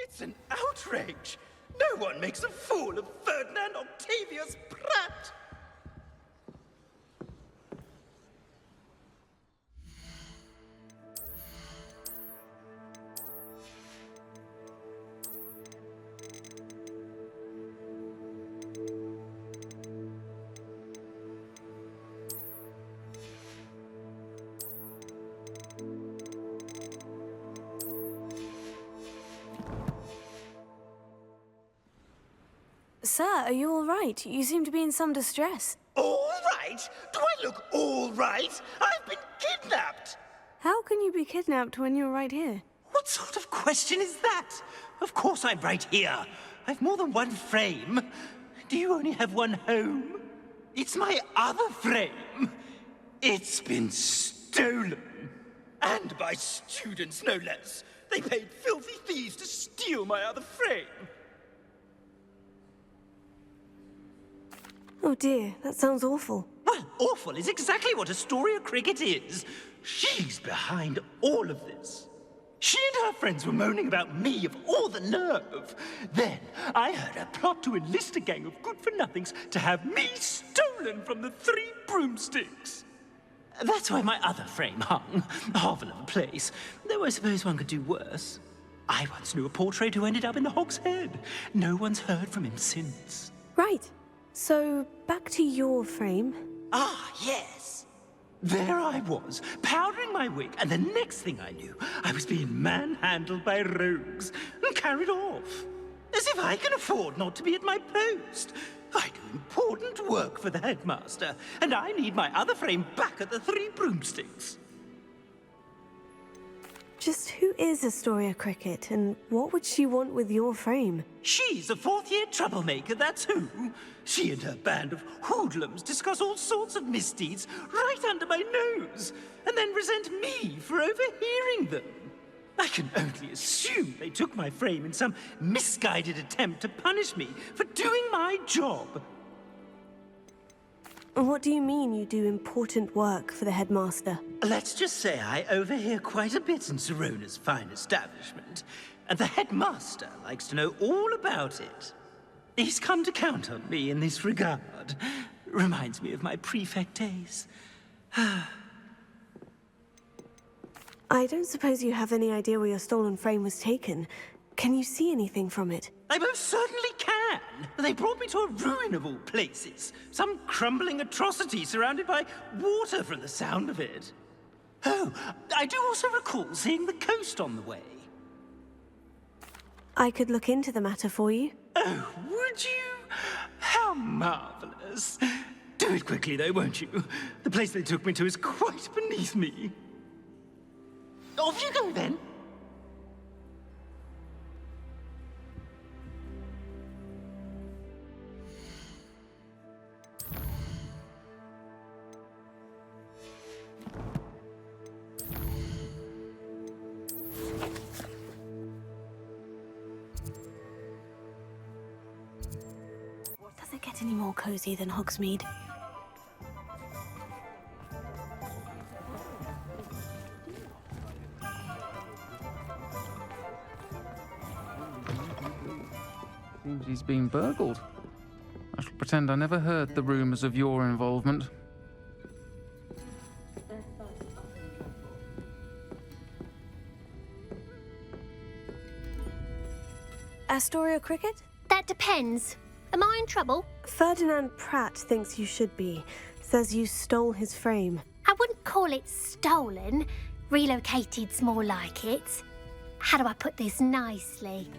It's an outrage! No one makes a fool of Ferdinand Octavius Pratt! Sir, are you all right? You seem to be in some distress. All right? Do I look all right? I've been kidnapped! How can you be kidnapped when you're right here? What sort of question is that? Of course I'm right here. I've more than one frame. Do you only have one home? It's my other frame. It's been stolen. And by students, no less. They paid filthy thieves to steal my other frame. Oh dear, that sounds awful. Well, awful is exactly what Astoria Cricket is. She's behind all of this. She and her friends were moaning about me of all the nerve. Then I heard her plot to enlist a gang of good-for-nothings to have me stolen from the Three Broomsticks. That's why my other frame hung. A hovel of a place. Though I suppose one could do worse. I once knew a portrait who ended up in the Hog's Head. No one's heard from him since. Right. So, back to your frame. Ah, yes. There I was, powdering my wig, and the next thing I knew, I was being manhandled by rogues and carried off. As if I can afford not to be at my post. I do important work for the headmaster, and I need my other frame back at the Three Broomsticks. Just who is Astoria Cricket, and what would she want with your frame? She's a fourth-year troublemaker, that's who. She and her band of hoodlums discuss all sorts of misdeeds right under my nose, and then resent me for overhearing them. I can only assume they took my frame in some misguided attempt to punish me for doing my job. What do you mean you do important work for the headmaster? Let's just say I overhear quite a bit in Sirona's fine establishment, and the headmaster likes to know all about it. He's come to count on me in this regard. Reminds me of my prefect days. I don't suppose you have any idea where your stolen frame was taken. Can you see anything from it? I most certainly can! plan. They brought me to a ruin of all places. Some crumbling atrocity surrounded by water from the sound of it. Oh, I do also recall seeing the coast on the way. I could look into the matter for you. Oh, would you? How marvelous. Do it quickly, though, won't you? The place they took me to is quite beneath me. Off you go, then. Does it get any more cozy than Hogsmeade? Seems he's been burgled. I shall pretend I never heard the rumours of your involvement. Astoria Cricket? That depends. Am I in trouble? Ferdinand Pratt thinks you should be. Says you stole his frame. I wouldn't call it stolen. Relocated's more like it. How do I put this nicely?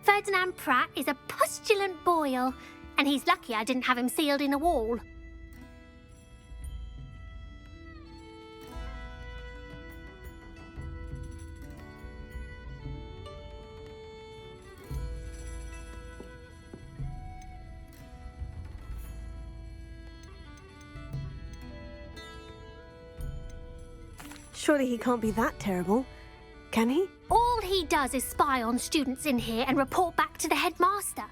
Ferdinand Pratt is a postulant boil, and he's lucky I didn't have him sealed in a wall. Surely he can't be that terrible, can he? All he does is spy on students in here and report back to the headmaster.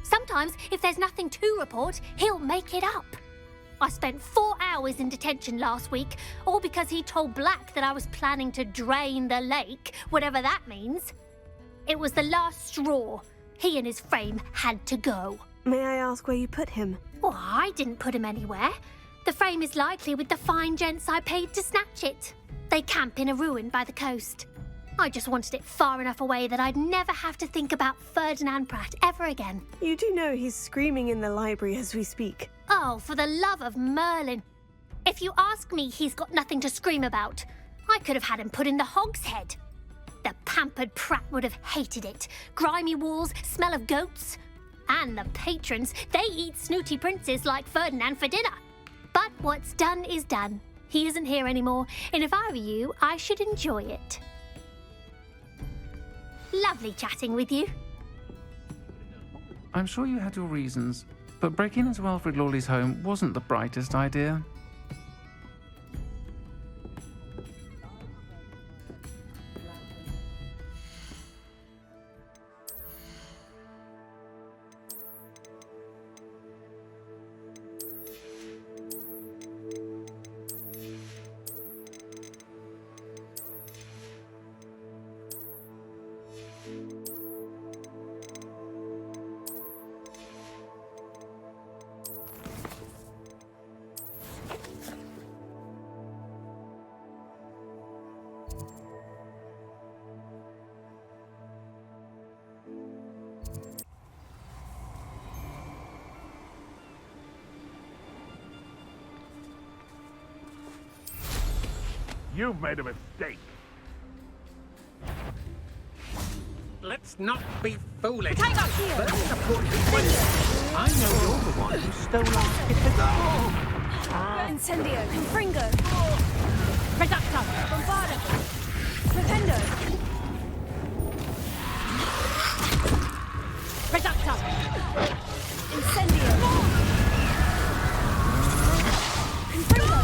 Sometimes, if there's nothing to report, he'll make it up. I spent 4 hours in detention last week, all because he told Black that I was planning to drain the lake, whatever that means. It was the last straw. He and his frame had to go. May I ask where you put him? Well, I didn't put him anywhere. The frame is likely with the fine gents I paid to snatch it. They camp in a ruin by the coast. I just wanted it far enough away that I'd never have to think about Ferdinand Pratt ever again. You do know he's screaming in the library as we speak. Oh, for the love of Merlin. If you ask me, he's got nothing to scream about. I could have had him put in the hogshead. The pampered Pratt would have hated it. Grimy walls, smell of goats. And the patrons, they eat snooty princes like Ferdinand for dinner. But what's done is done. He isn't here anymore, and if I were you, I should enjoy it. Lovely chatting with you. I'm sure you had your reasons, but breaking into Alfred Lawley's home wasn't the brightest idea. You've made a mistake. Let's not be foolish. Take up here. I know you're the one who stole our Pickle. Incendio, Confringo, Reducto, Bombarda, Flipendo, Reducto, Incendio, Confringo,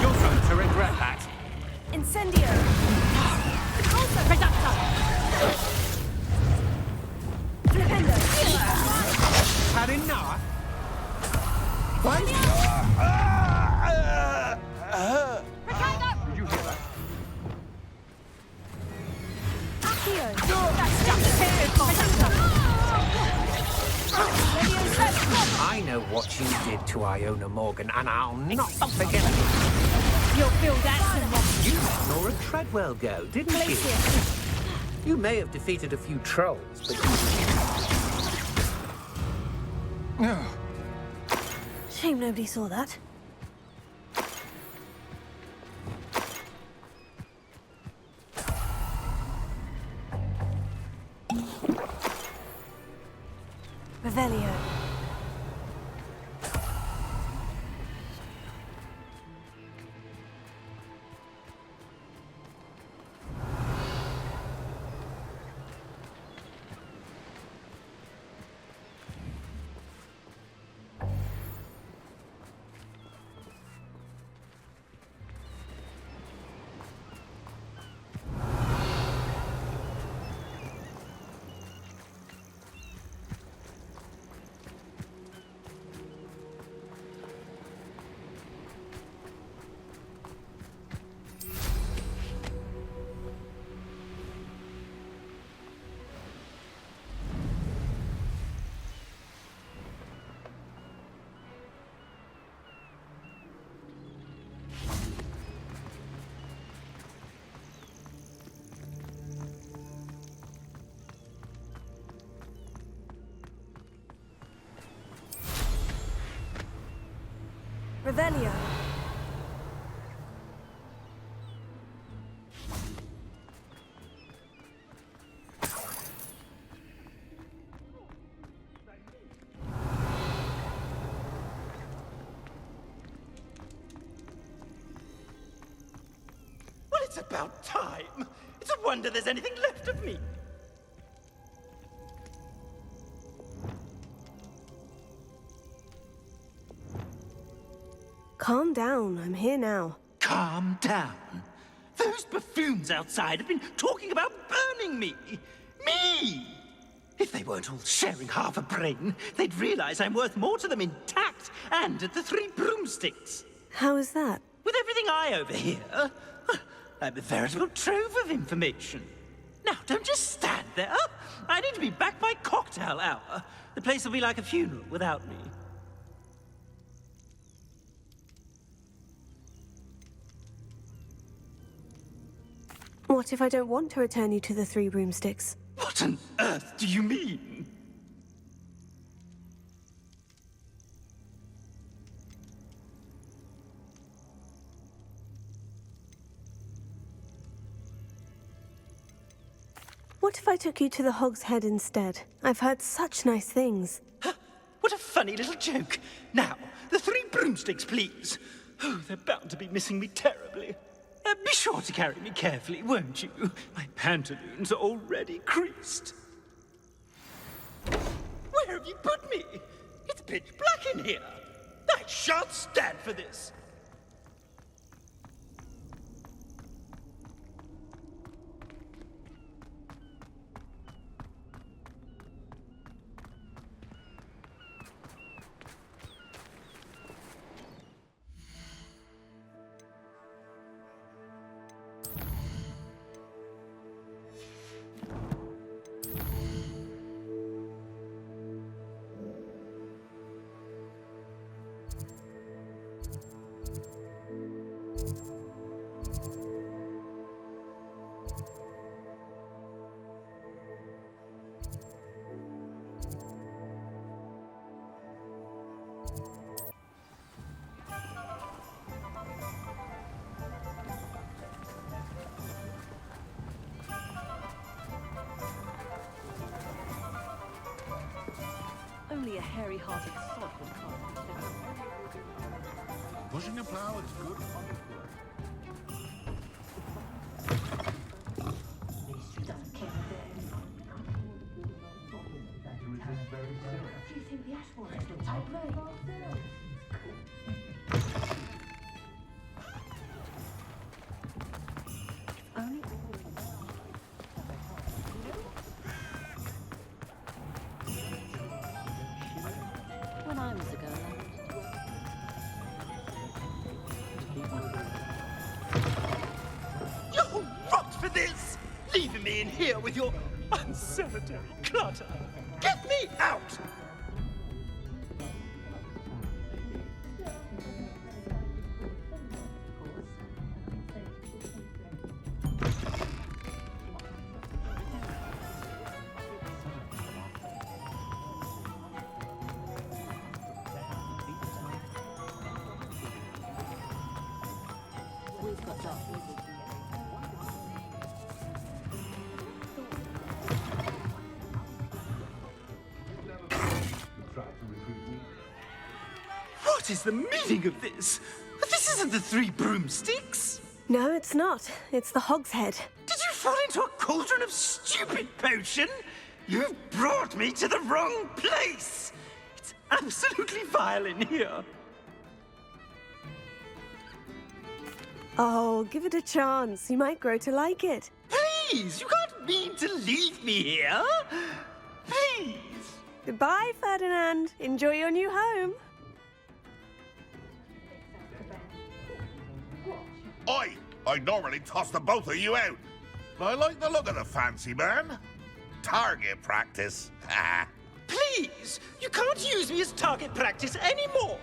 You're going to regret that. Incendio, Reducto, Flipendo. Had enough? What? Did you hear that? I know what you did to Iona Morgan, and I'll not forget it. You'll feel that You let Nora Treadwell go, didn't you? You may have defeated a few trolls, but Shame nobody saw that. Revelio. Revelio. Well, it's about time. It's a wonder there's anything left of me. Calm down, I'm here now. Calm down. Those buffoons outside have been talking about burning me. Me! If they weren't all sharing half a brain, they'd realize I'm worth more to them intact and at the Three Broomsticks. How is that? With everything I overhear, I'm a veritable trove of information. Now, don't just stand there. I need to be back by cocktail hour. The place will be like a funeral without me. What if I don't want to return you to the Three Broomsticks? What on earth do you mean? What if I took you to the Hog's Head instead? I've heard such nice things. What a funny little joke. Now, the Three Broomsticks, please. Oh, they're bound to be missing me terribly. Be sure to carry me carefully, won't you? My pantaloons are already creased. Where have you put me? It's pitch black in here. I shan't stand for this. Only a hairy-hearted sod would come. Pushing the plow is good. Do you think the Ashmore will take me? Only when I was a girl. You'll rot for this! Leaving me in here with your unsanitary clutter. Get me out! What is the meaning of this? This isn't the Three Broomsticks! No, it's not. It's the Hogshead. Did you fall into a cauldron of stupid potion? You've brought me to the wrong place! It's absolutely vile in here. Oh, give it a chance. You might grow to like it. Please, you can't mean to leave me here. Please. Goodbye, Ferdinand. Enjoy your new home. I'd normally toss the both of you out. But I like the look of the fancy man. Target practice. Please, you can't use me as target practice anymore.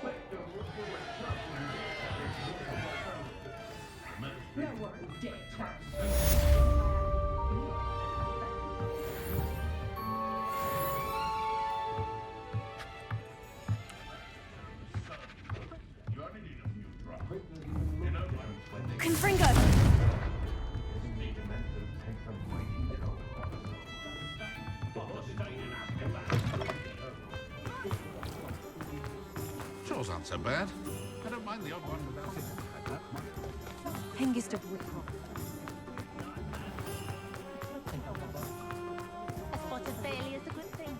Confringo! Yours aren't so bad. I don't mind the odd one without it. Hengist of Woodcroft. A spot of failure is a good thing.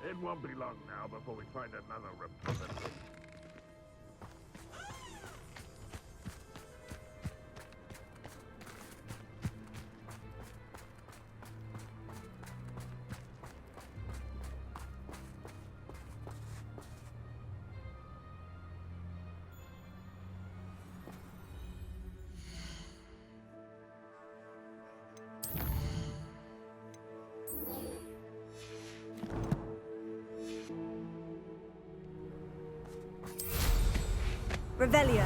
It won't be long now before we find another repository. Revelio.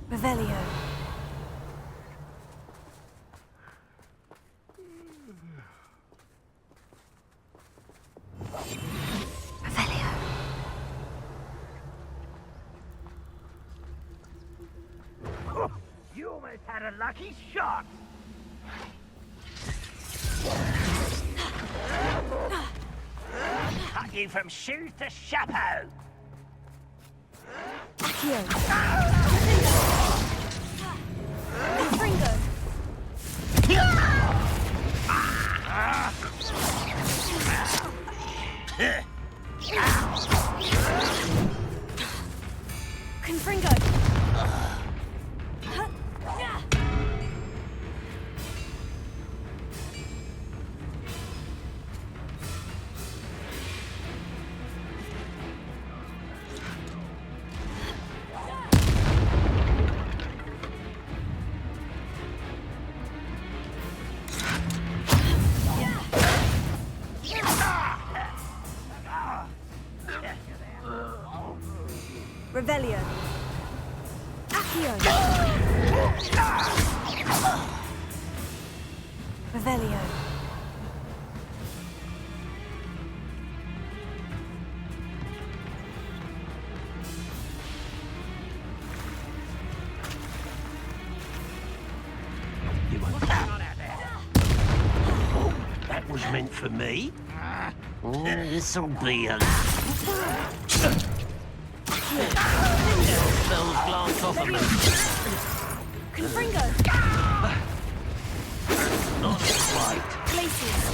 Revelio. Revelio. Oh, you almost had a lucky shot. Cut you from shoes to chapeau. Accio. Confringo. Confringo. Revelio. Accio. Revelio. What's going on out there? was meant for me. This'll be a... Those glance off of me. Confringo! Not quite. Glacius!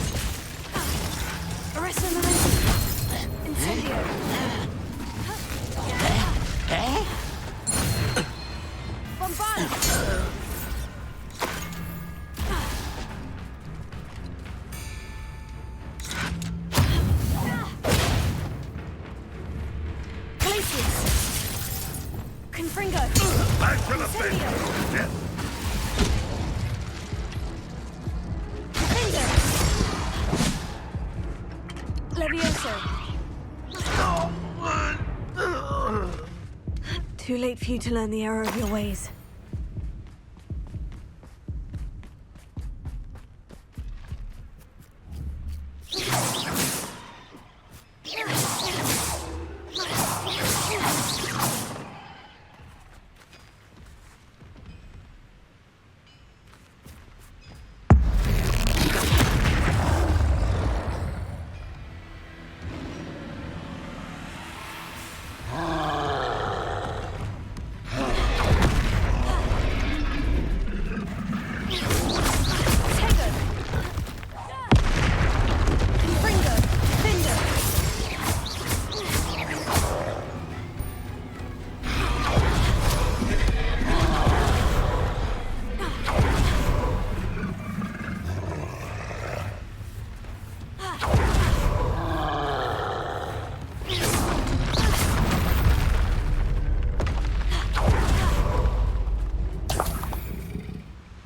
Arresto momentum! Incendio! Bombard! Glacius! Confringo! Back to the bench! Levioso! Too late for you to learn the error of your ways.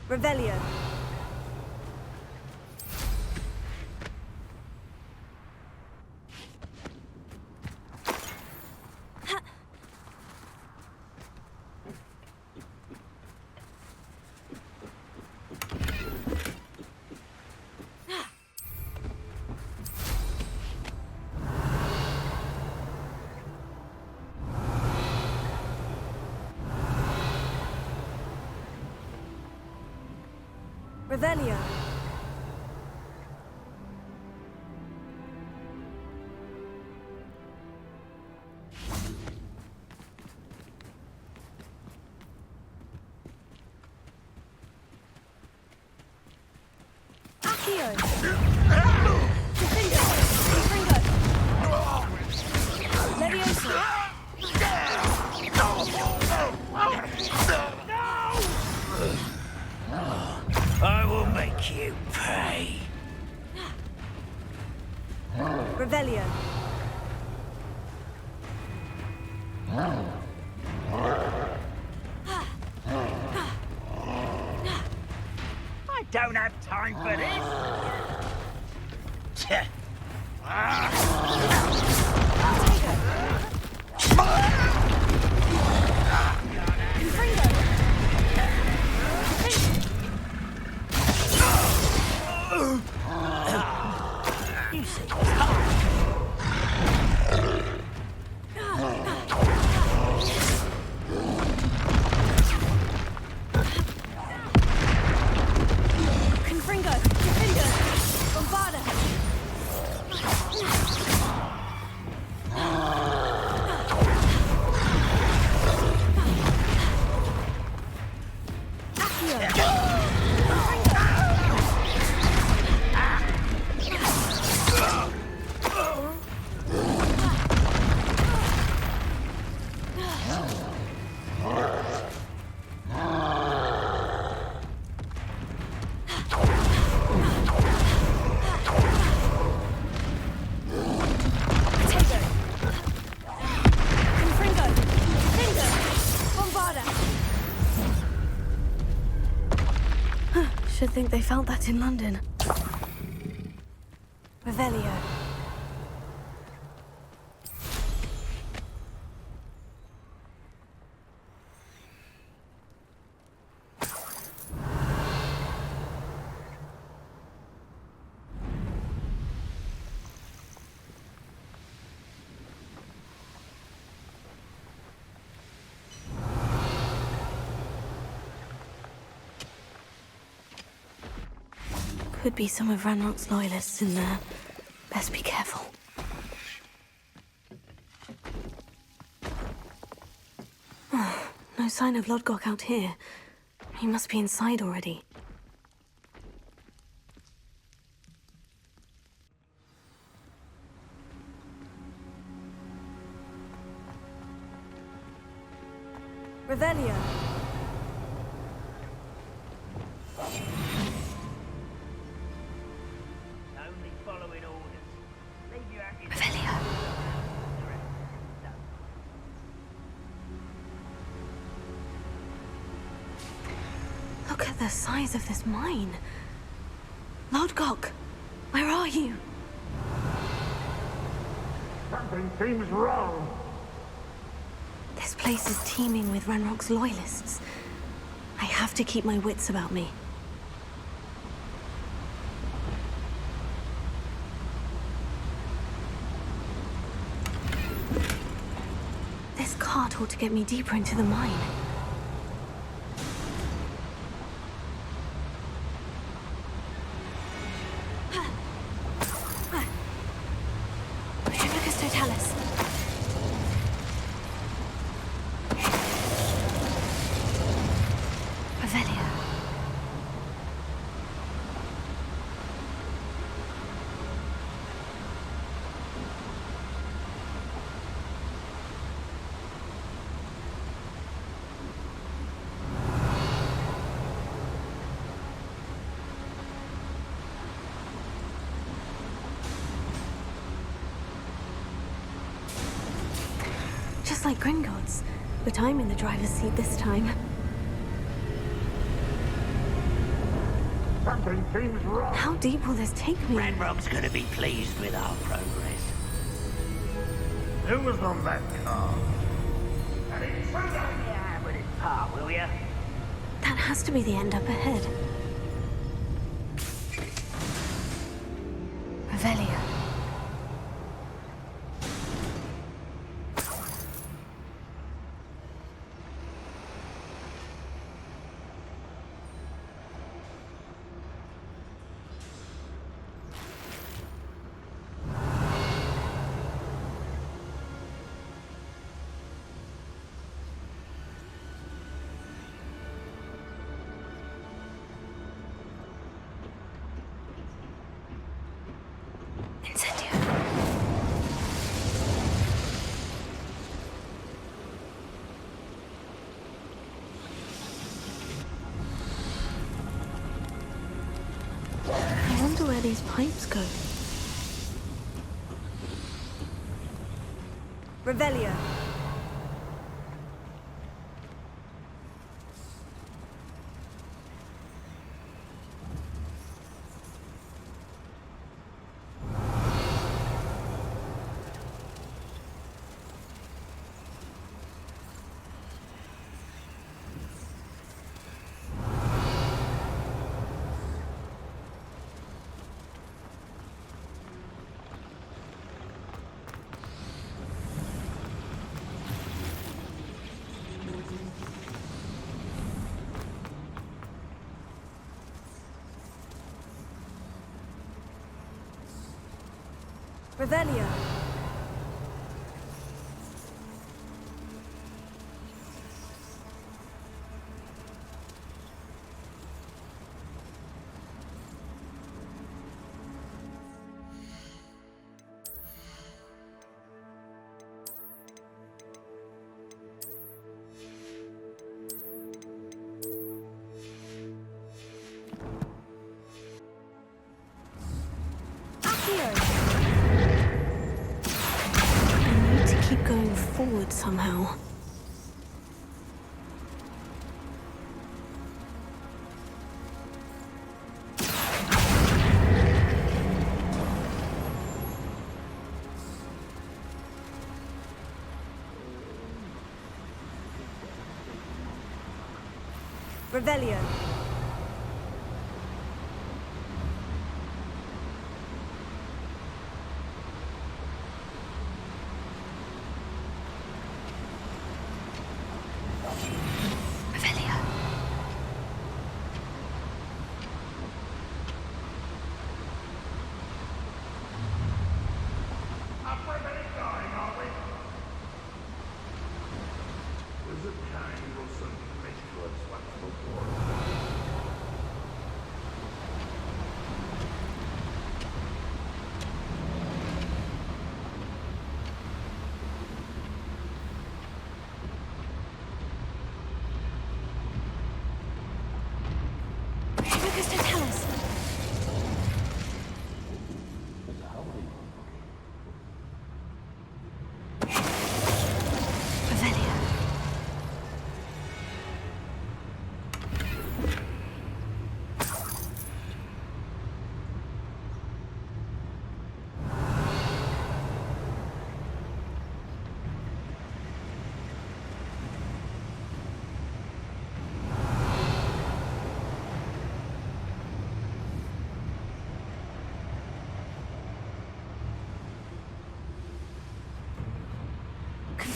Revelio. Revelio. Accio. Defendo. Confringo. Levioso. I will make you pay. Revelio. I don't have time for this. Should think they felt that in London. Revelio. Could be some of Ranrock's loyalists in there. Best be careful. Oh, no sign of Lodgok out here. He must be inside already. Revelio. Only following orders. Leave your acting. Revelio. Look at the size of this mine. Lodgok, where are you? Something seems wrong. This place is teeming with Ranrock's loyalists. I have to keep my wits about me. This cart ought to get me deeper into the mine. Just like Gringotts, but I'm in the driver's seat this time. Something seems wrong. How deep will this take me? Ranrock's gonna be pleased with our progress. Who was on that car? Yeah, with his part, will ya? That has to be the end up ahead. Revelio. I wonder where these pipes go. Revelio. Revelio. Keep going forward somehow. Revelio.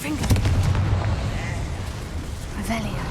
Confringo. Revelio.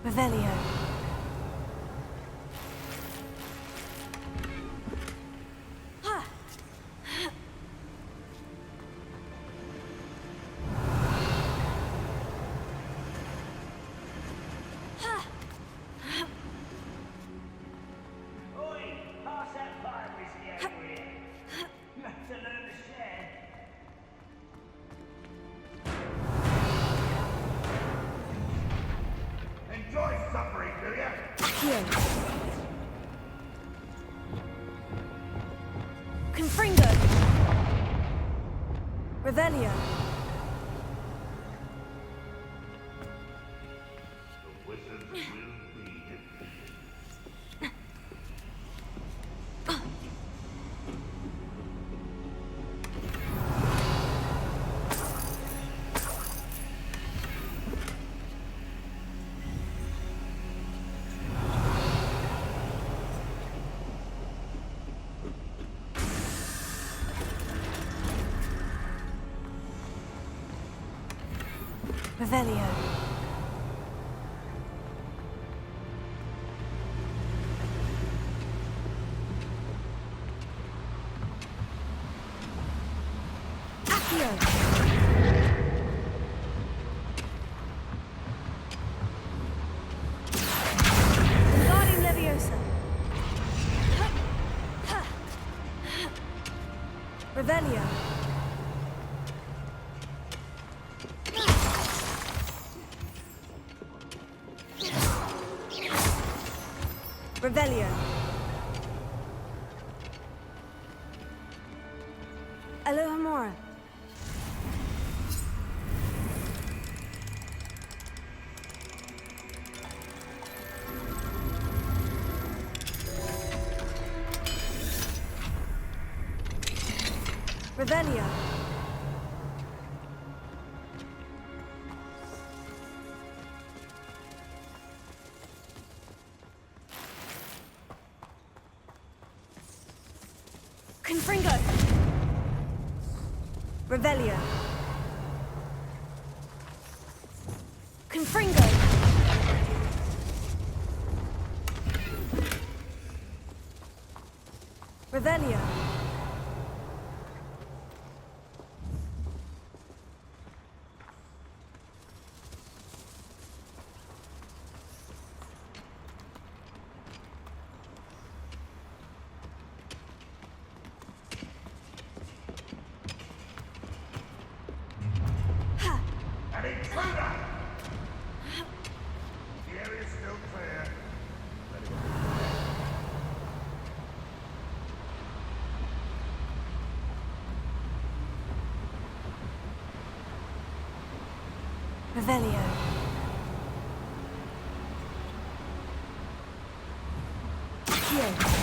Revelio. Confringo. Revelio. The wizards will be defeated. Revelio. Accio. Guardian Leviosa. Revelio. Revelio. Alohomora. Revelio. Confringo. Revelio. Confringo. Revelio. An intruder! The area's still clear. Revelio. Accio.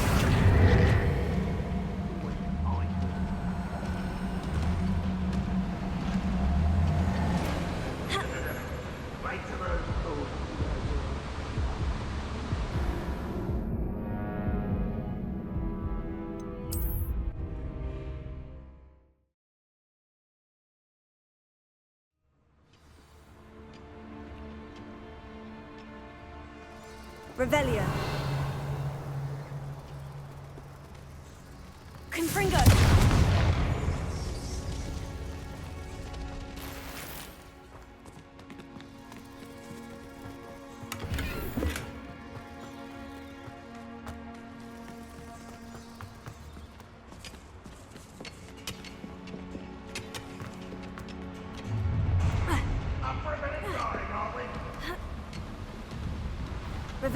Revelio. Confringo.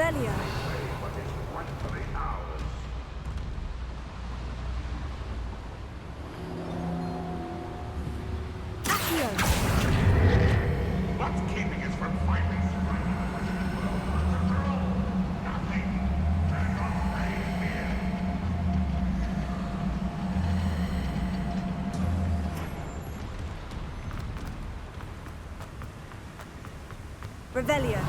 Revelio. What's keeping us from finally surviving? Nothing. They're not playing here. Revelio.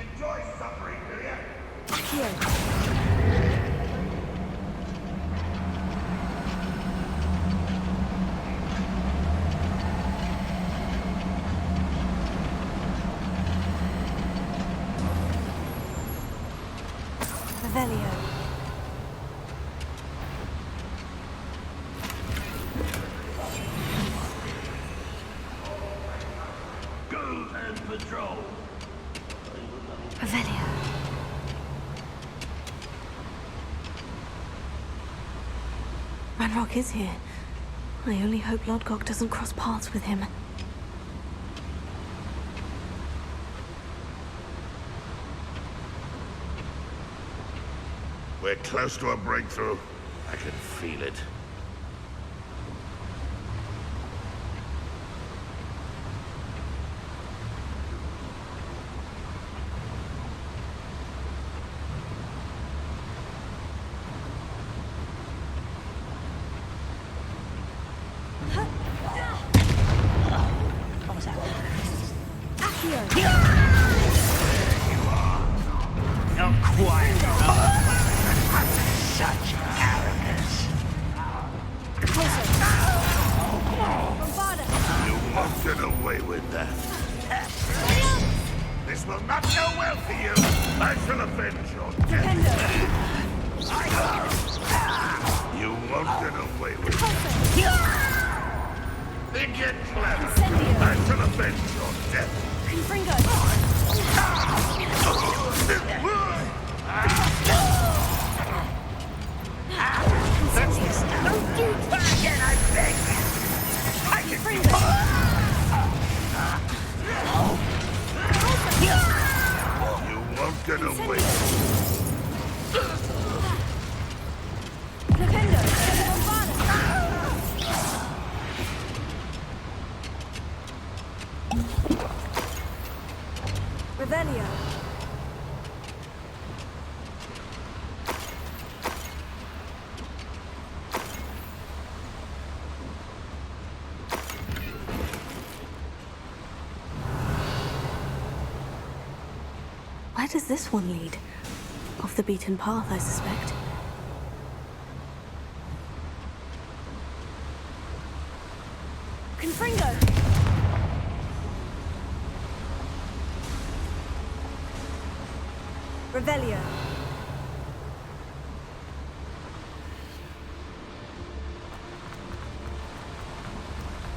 Enjoy suffering, do you? Revelio. Go and patrol. Revelio. Ranrock is here. I only hope Lodgok doesn't cross paths with him. We're close to a breakthrough. I can feel it. What was that? Not quite. Such arrogance. You won't get away with that. This will not go well for you. I shall avenge your death. You won't get away with that. Think it clever. I shall avenge your death. Don't do that again, I beg you. I can bring You won't get away. Revelio. Where does this one lead? Off the beaten path, I suspect. Confringo. Revelio.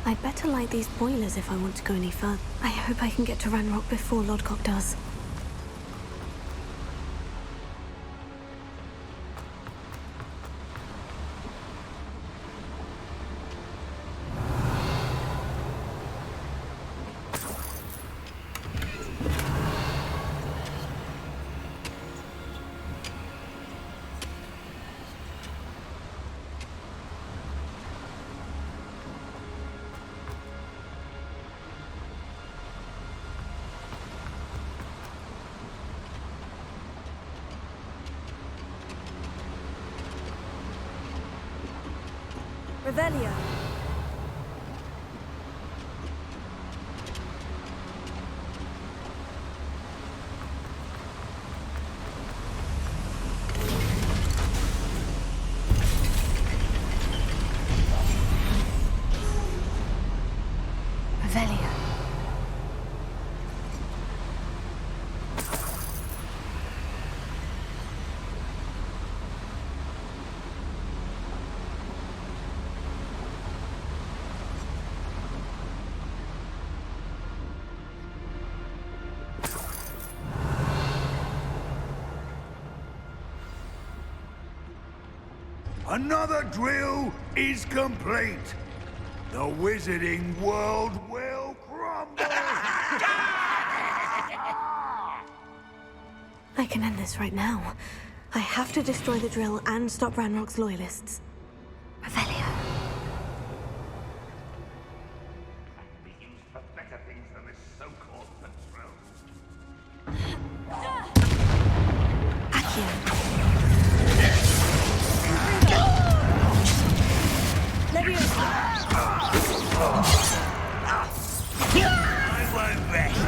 I'd better light these boilers if I want to go any further. I hope I can get to Ranrock before Lodgok does. Revelio. Revelio. Another drill is complete. The wizarding world will crumble. I can end this right now. I have to destroy the drill and stop Ranrock's loyalists. Revelio. Be used for better things than this so-called patrol. Accio. Leviosa. I won't rest.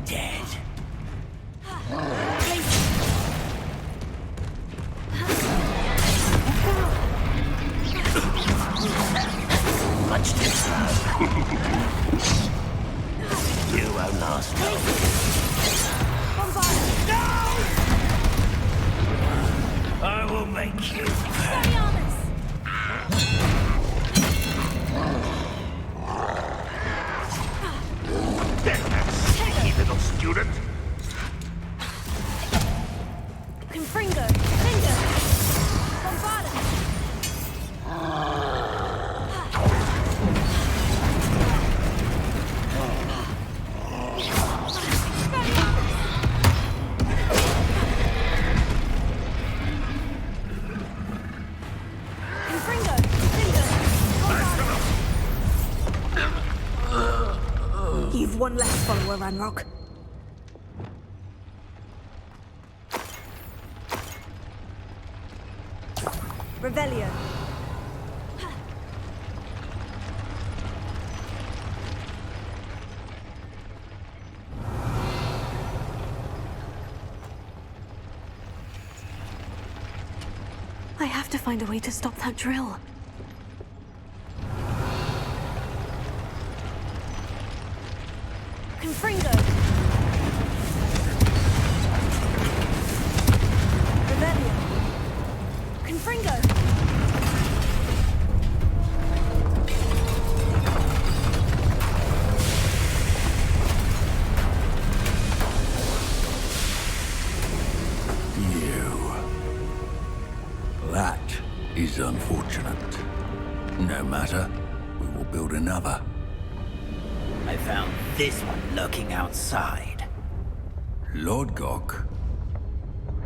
Dead. Much too slow. You won't last long. I will make you. Sneaky little student. Confringo. Finger. Bombarda. Confringo. Finger. You've one less follower, Ranrock. Revelio. I have to find a way to stop that drill. Confringo. Revelio. Confringo. That is unfortunate. No matter, we will build another. I found this one lurking outside. Lodgok,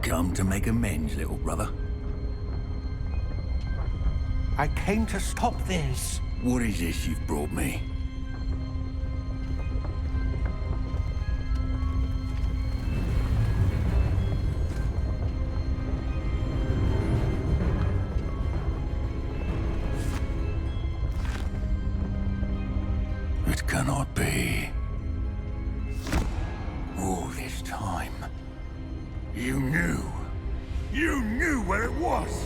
come to make amends, little brother. I came to stop this. What is this you've brought me? It cannot be. All this time, you knew. You knew where it was.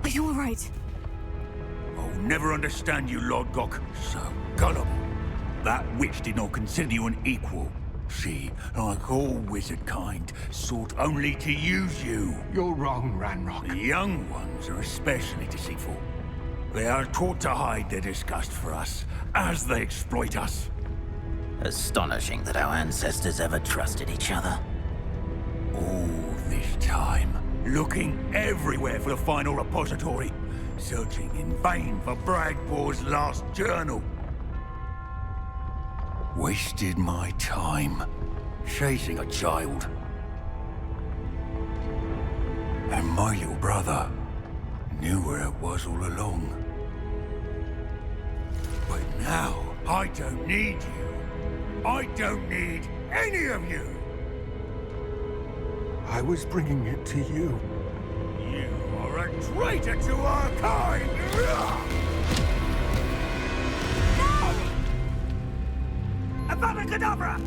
Are you all right? I'll never understand you, Lodgok. So gullible. That witch did not consider you an equal. She, like all wizard kind, sought only to use you. You're wrong, Ranrock. The young ones are especially deceitful. They are taught to hide their disgust for us, as they exploit us. Astonishing that our ancestors ever trusted each other. All this time, looking everywhere for the final repository, searching in vain for Bragpor's last journal. Wasted my time, chasing a child. And my little brother knew where it was all along. But now, I don't need you. I don't need any of you. I was bringing it to you. You are a traitor to our kind! Avada Kedavra!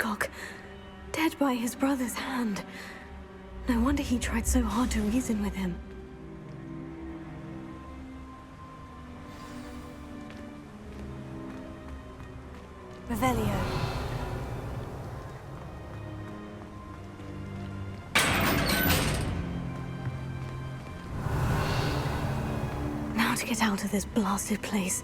Lodgok, dead by his brother's hand. No wonder he tried so hard to reason with him. Revelio. Now to get out of this blasted place.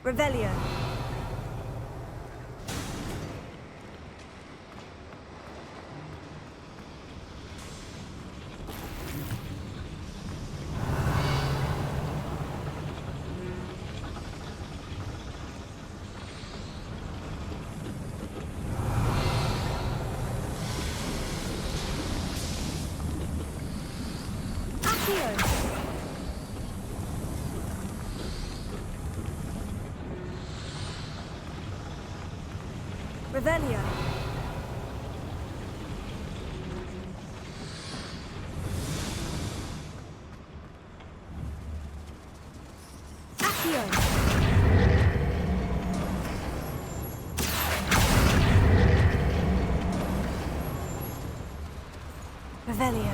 Revelio. Revelio. Accio. Revelio.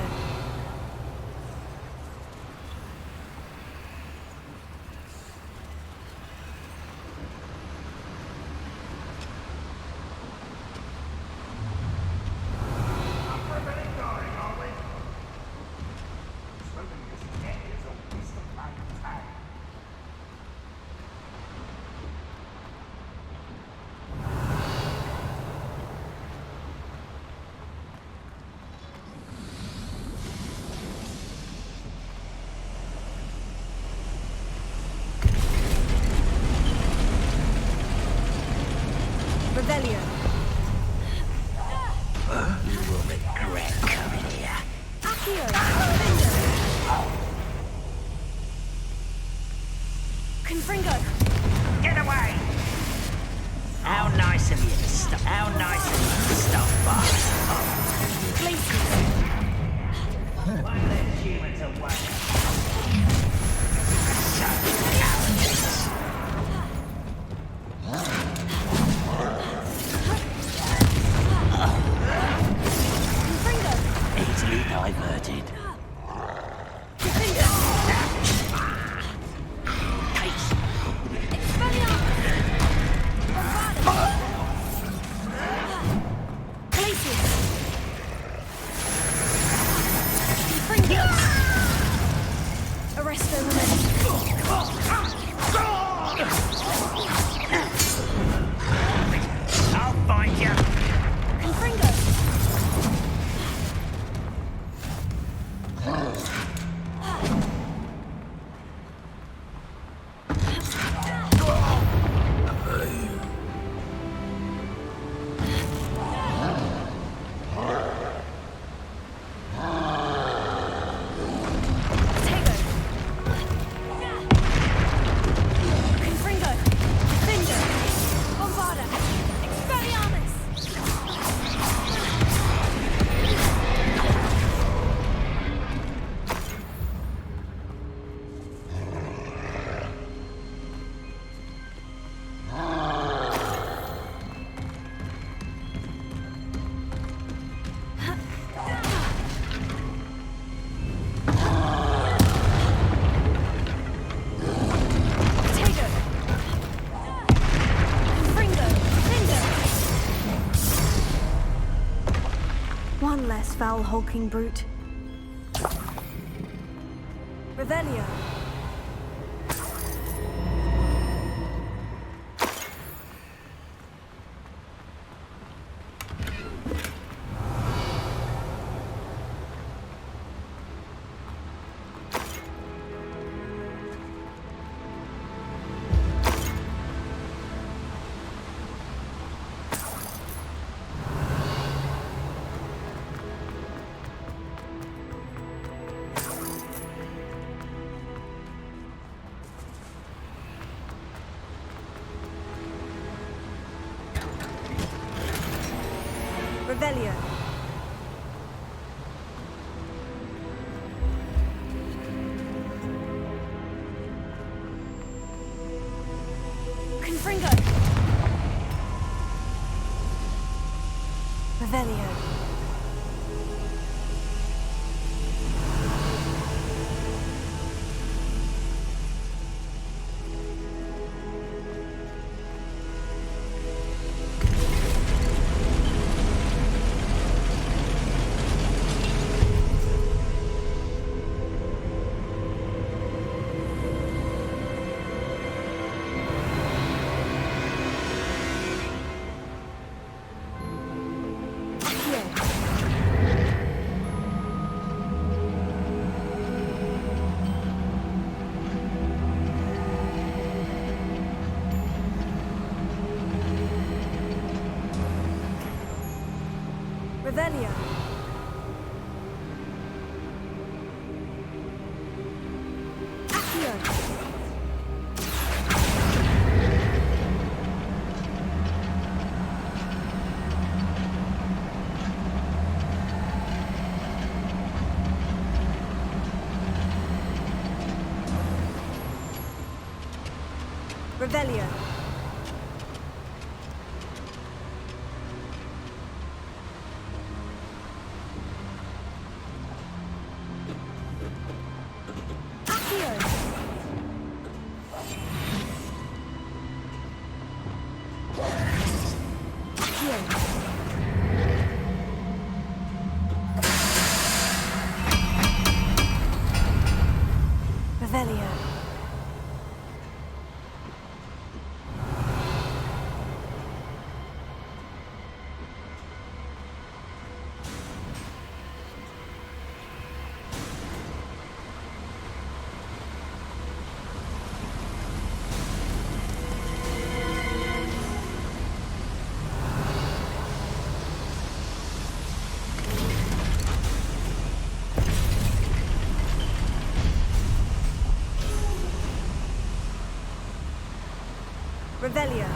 Revelio. You will regret coming here. Accio. Confringo. Get away! How nice of you to stop. How nice of you to stop by. Glacius. One less human to worry. So cowardice. Easily diverted. I'll find you. Confringo. One less foul hulking brute. Revelio. Revelio. Confringo. Revelio. Revelio. Accio. Revelio. Revelio. Revelio.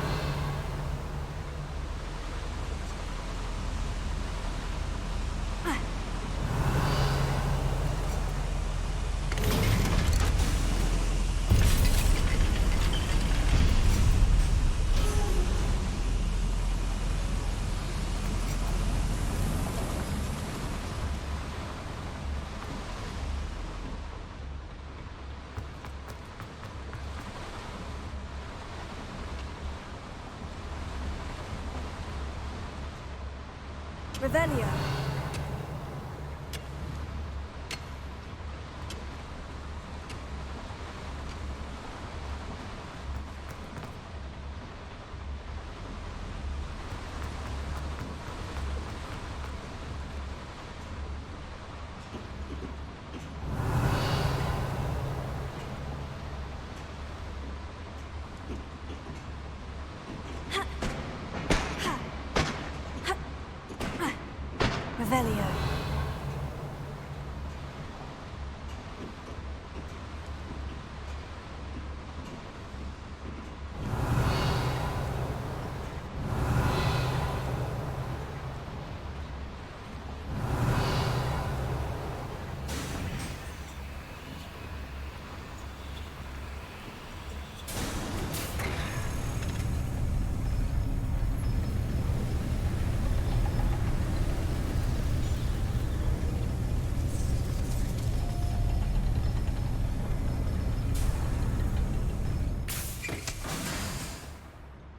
Revelio. Revelio.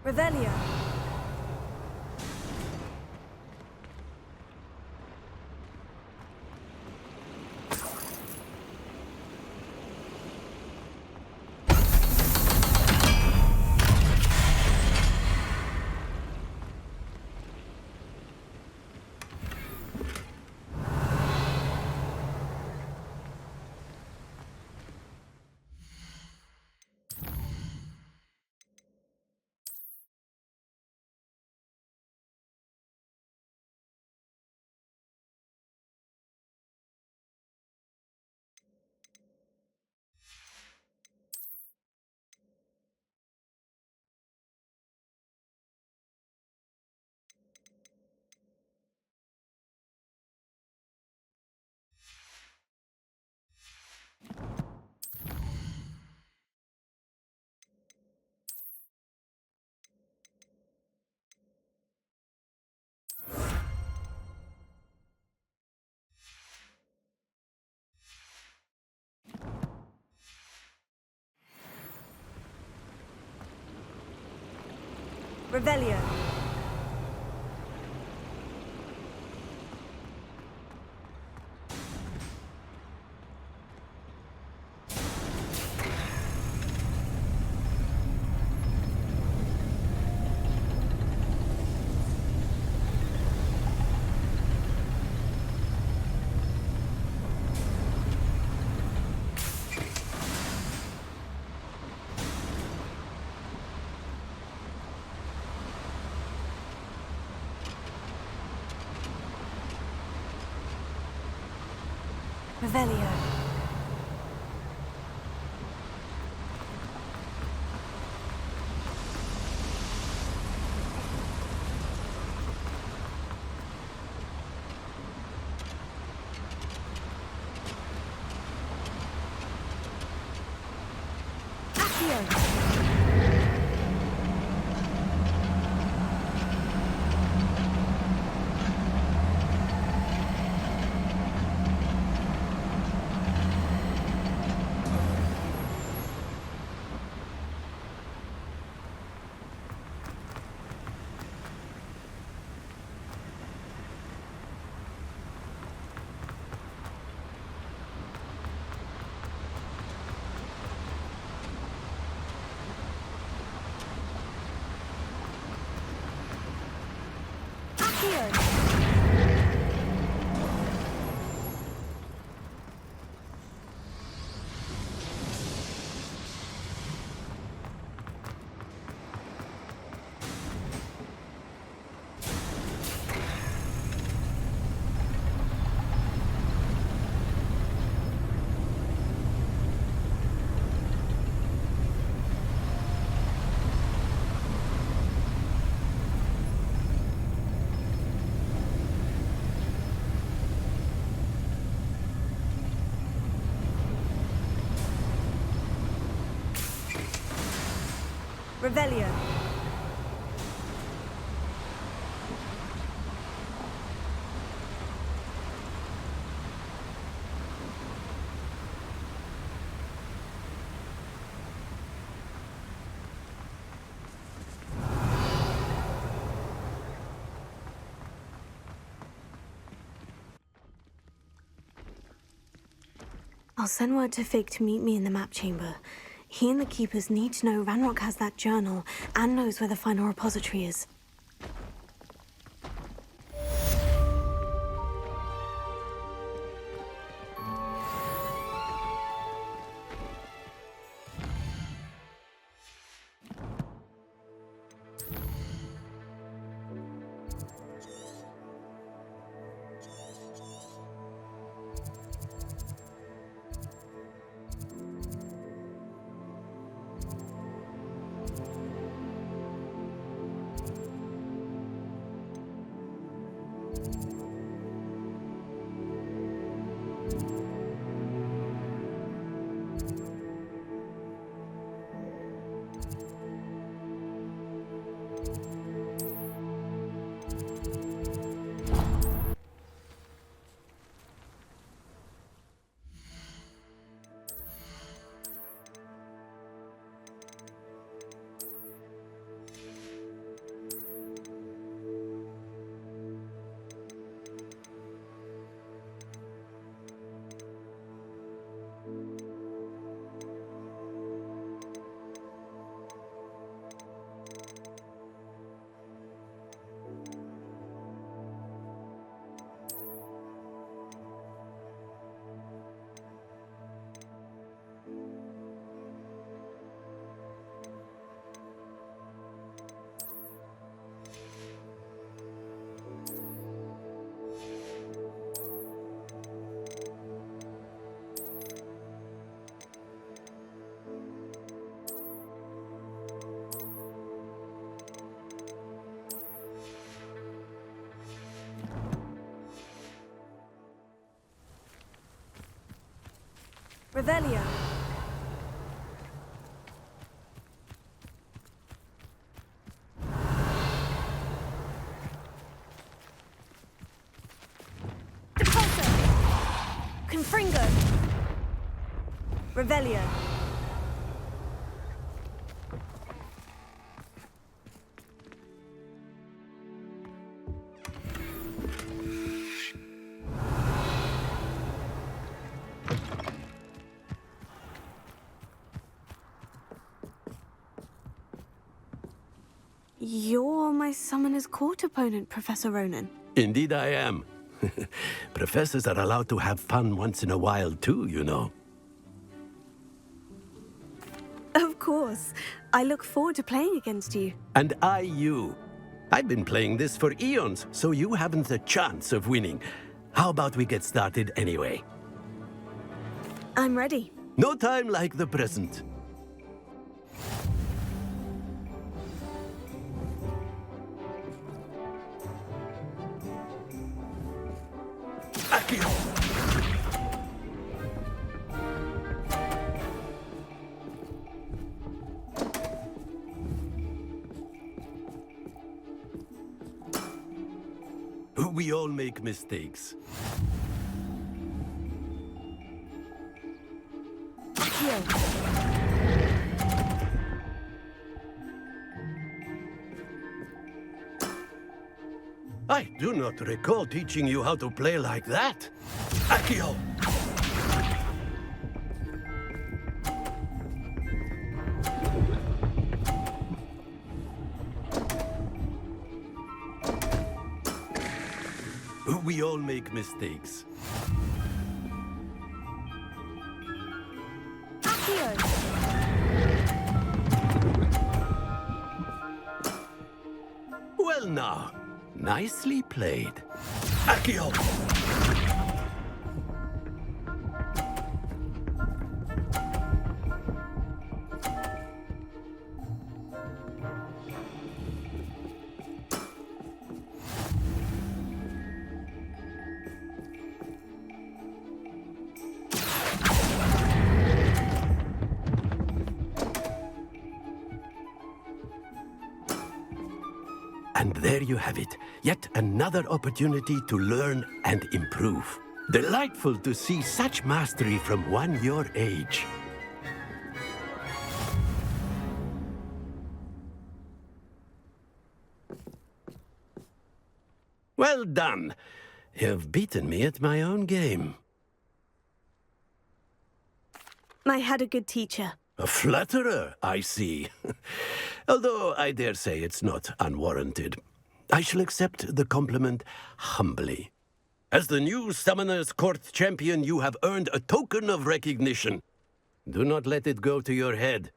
Revelio. Revelio. Revelio. Revelio. I'll send word to Fig to meet me in the map chamber. He and the Keepers need to know Ranrock has that journal and knows where the final repository is. Revelio. Confringo. Revelio. You're my Summoner's Court opponent, Professor Ronan. Indeed I am. Professors are allowed to have fun once in a while too, you know. Of course. I look forward to playing against you. And I you. I've been playing this for eons, so you haven't a chance of winning. How about we get started anyway? I'm ready. No time like the present. We all make mistakes. I do not recall teaching you how to play like that. Accio! We all make mistakes. Well now, nicely played. Accio! And there you have it, yet another opportunity to learn and improve. Delightful to see such mastery from one your age. Well done. You've beaten me at my own game. I had a good teacher. A flatterer, I see. Although I dare say it's not unwarranted. I shall accept the compliment humbly. As the new Summoner's Court champion, you have earned a token of recognition. Do not let it go to your head.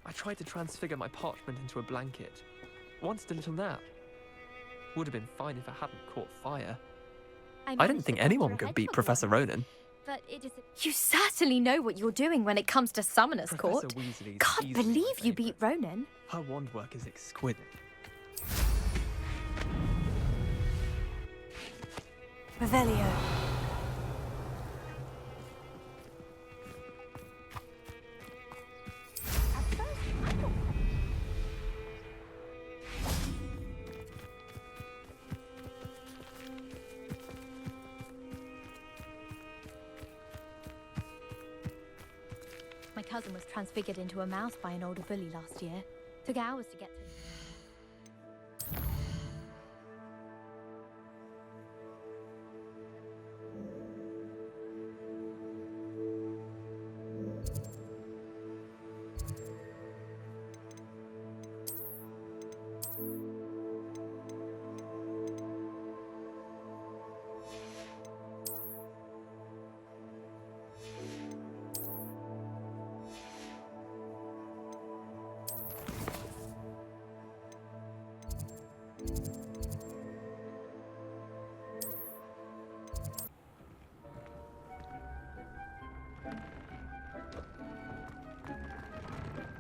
I tried to transfigure my parchment into a blanket. Wanted a little nap. Would have been fine if I hadn't caught fire. I didn't think anyone could beat Professor Ronan. But you certainly know what you're doing when it comes to Summoner's Court. Weasley's Can't easily believe my you beat favourite. Ronan. Her wand work is exquisite. Revelio. My cousin was transfigured into a mouse by an older bully last year. Took hours to get to.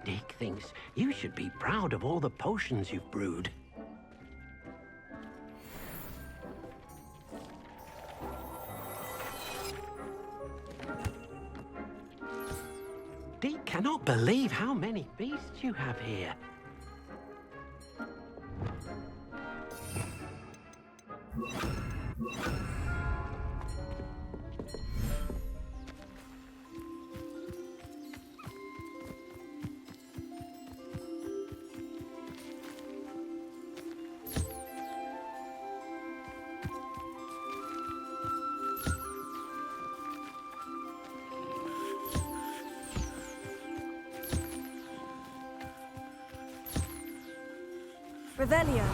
Dick thinks you should be proud of all the potions you've brewed. Dick cannot believe how many beasts you have here. Revelio.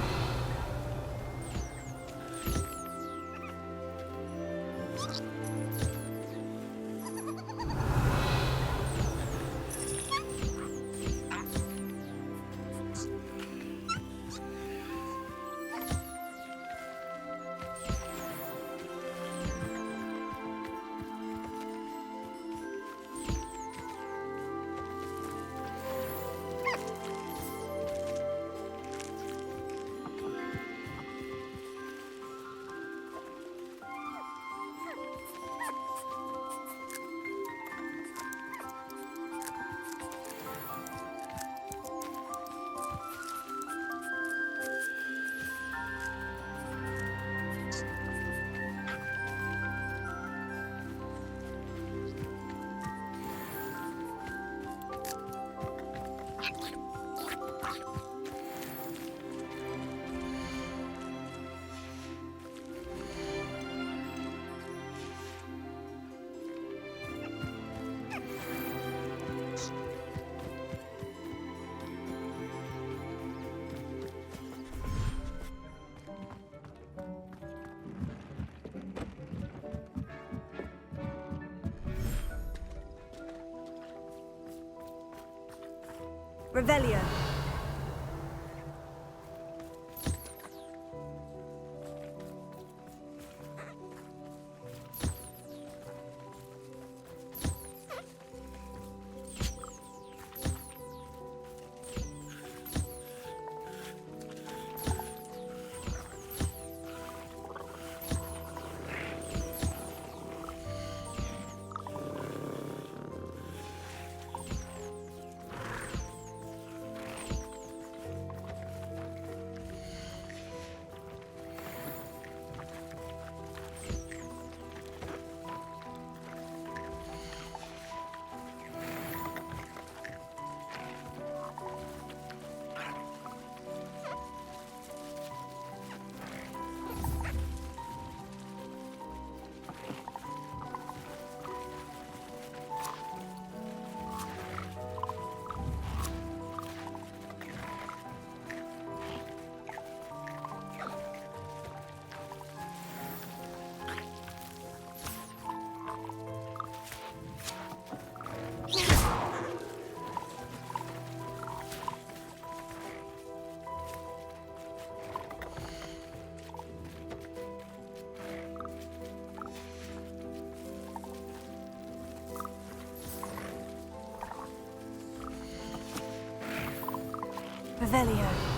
Revelio. Revelio.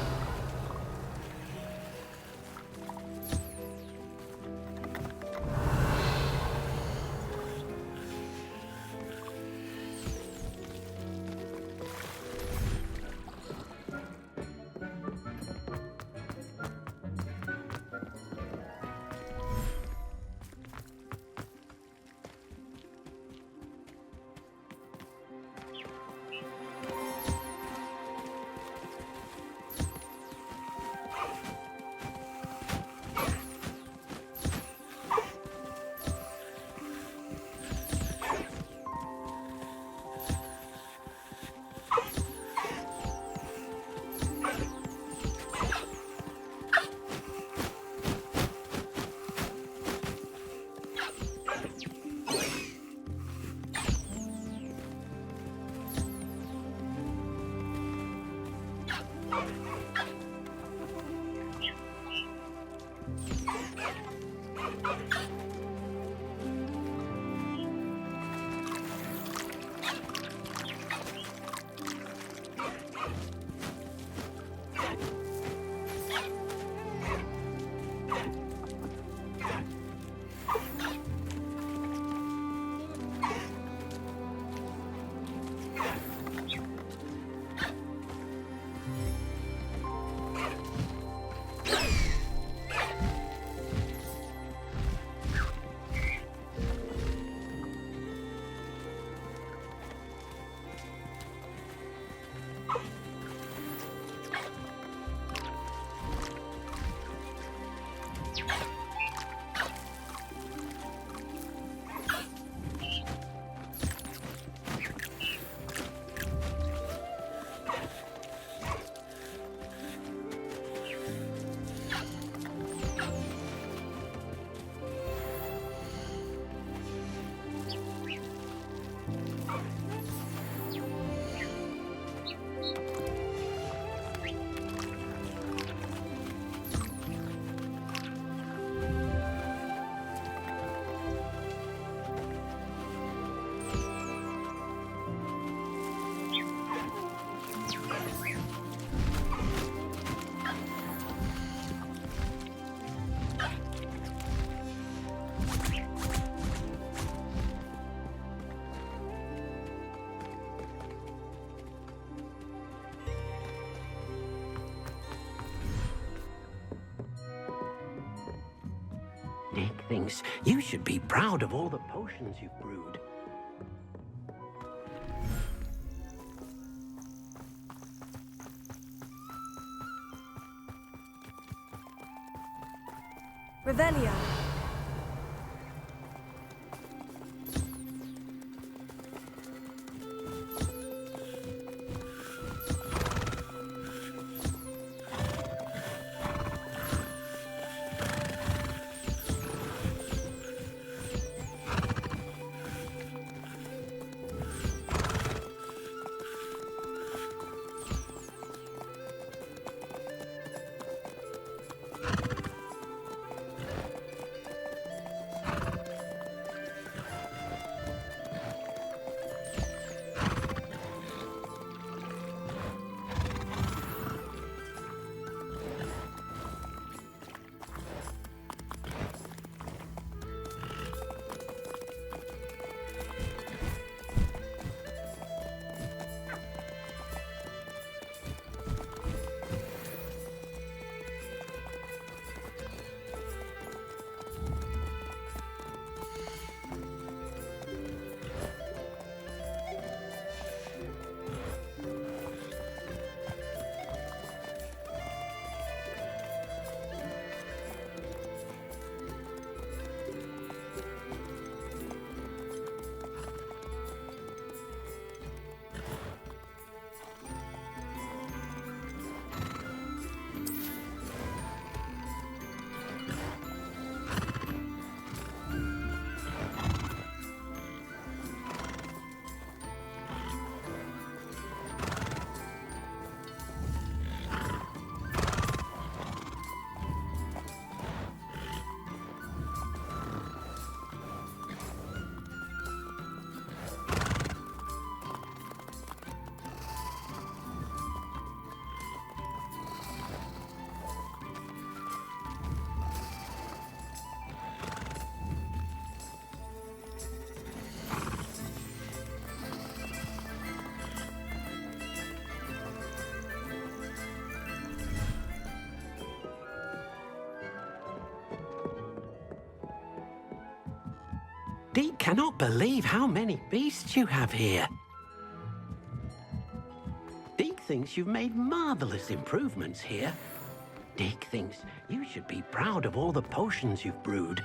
Nick thinks you should be proud of all the potions you've brewed. Revelio. Deke cannot believe how many beasts you have here. Deke thinks you've made marvelous improvements here. Deke thinks you should be proud of all the potions you've brewed.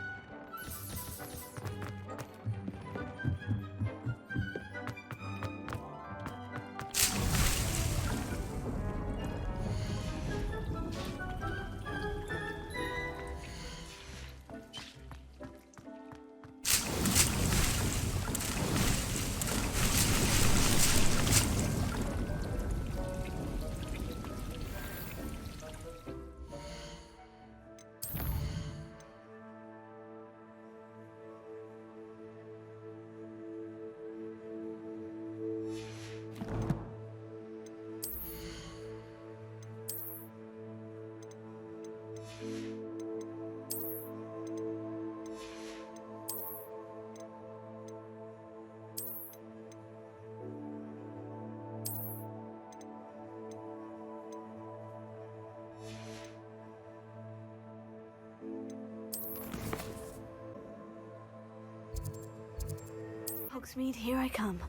Hogsmeade, here I come.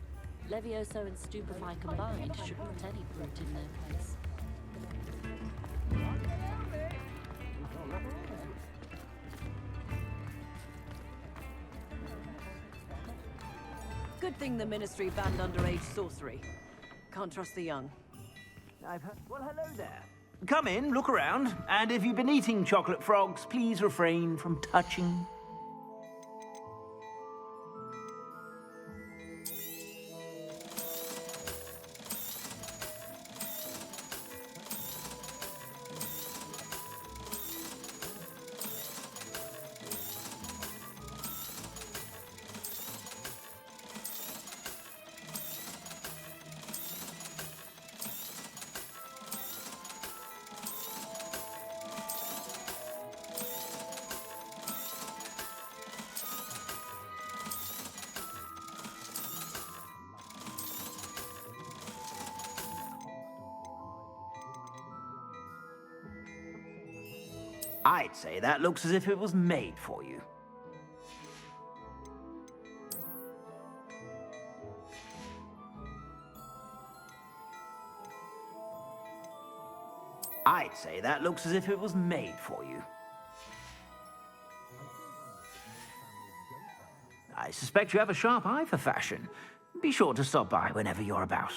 Levioso and Stupefy combined should put any brute in their place. Good thing the Ministry banned underage sorcery. Can't trust the young. Well, hello there. Come in, look around, and if you've been eating chocolate frogs, please refrain from touching. I'd say that looks as if it was made for you. I'd say that looks as if it was made for you. I suspect you have a sharp eye for fashion. Be sure to stop by whenever you're about.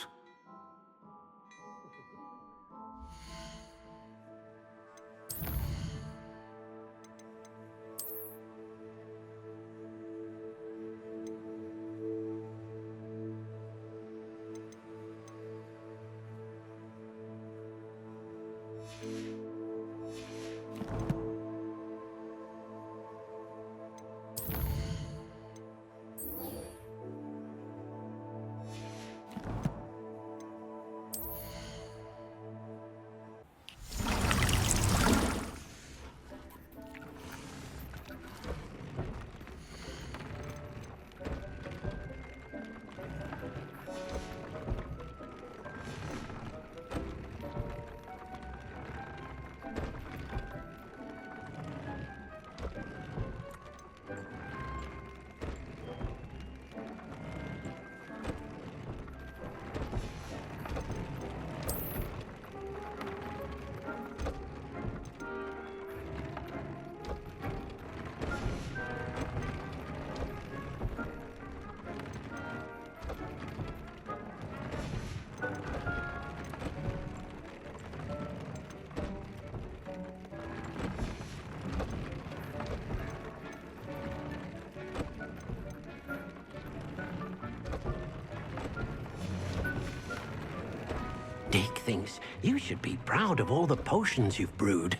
Dick thinks you should be proud of all the potions you've brewed.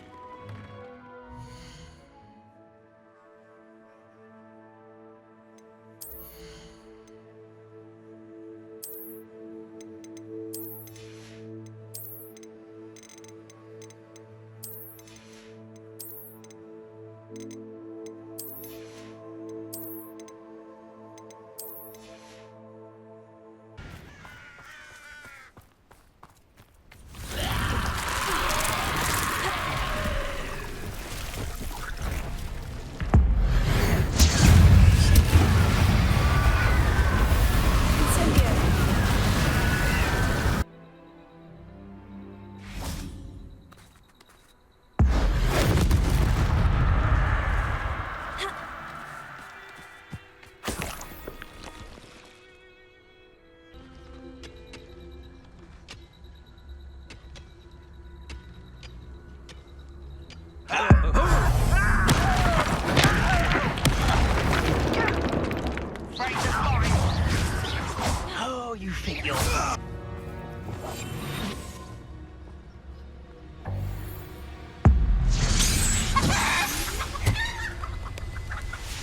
Oh, you think you're...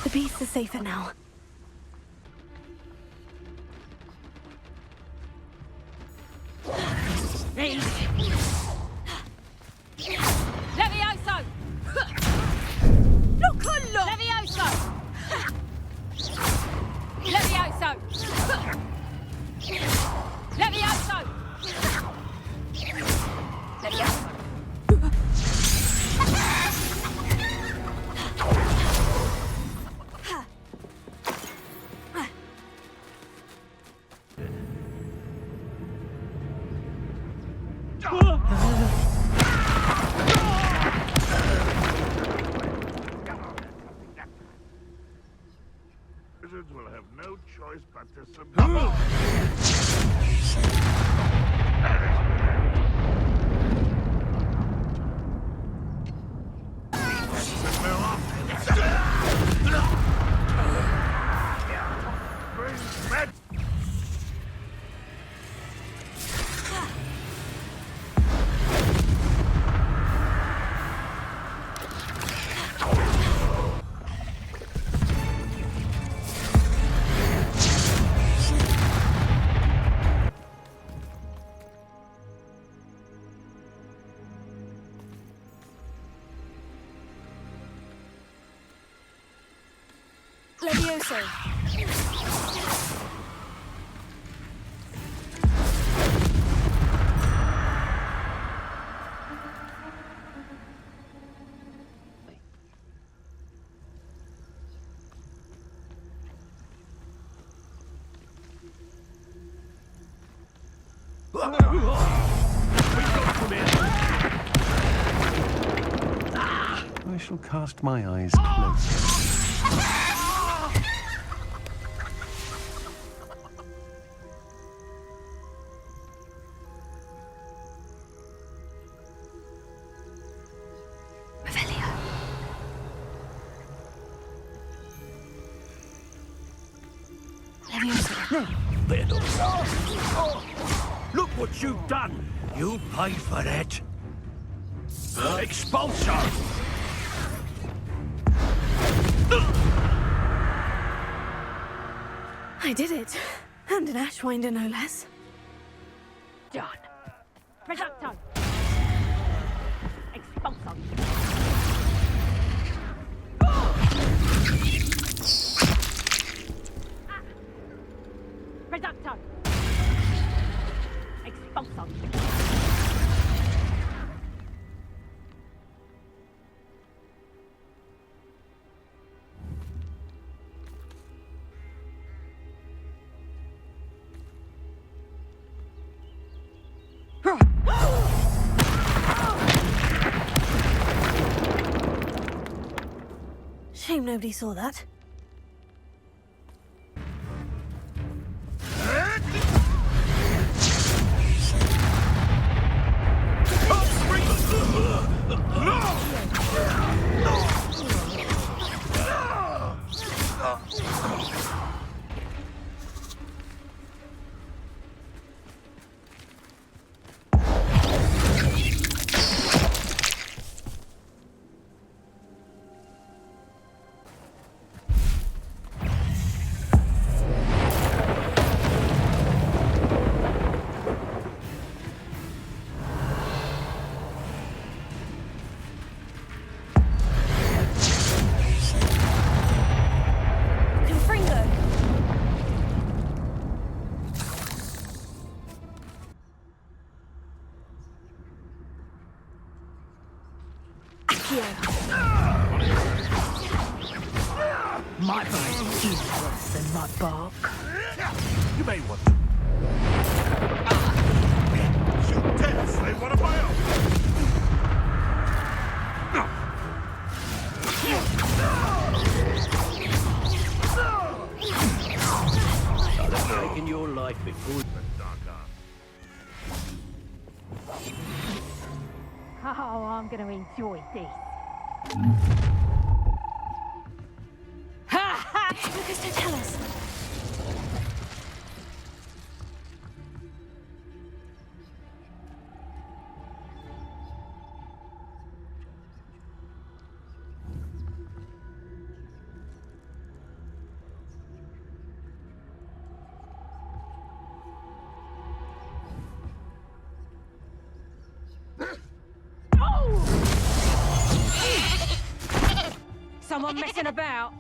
The beasts are safer now. Levioso! Look along! Levioso! Levioso! Levioso! Levioso! Wizards will have no choice but to submit. Levioso! I shall cast my eyes close. Look what you've done! You paid for it! Expulsor! I did it. And an Ashwinder, no less. Done. Reducto. Expulso. Reducto. Expulso. Shame nobody saw that. My bite is worse than my bark. You may want to. You dare say one of my own! I'll have taken your life before. Oh, I'm going to enjoy this. Lucas, don't tell us. Someone messing about?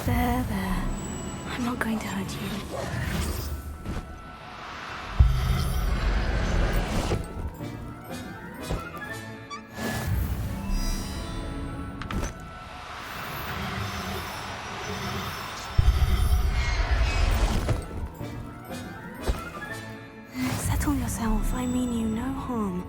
There. I'm not going to hurt you. Settle yourself. I mean you no harm.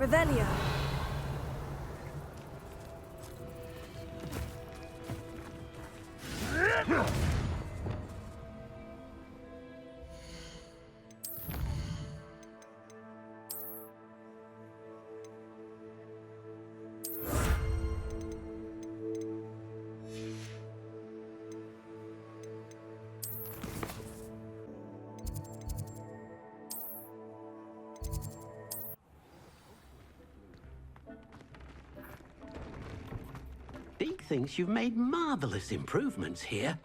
Revelio. Deke thinks you've made marvelous improvements here.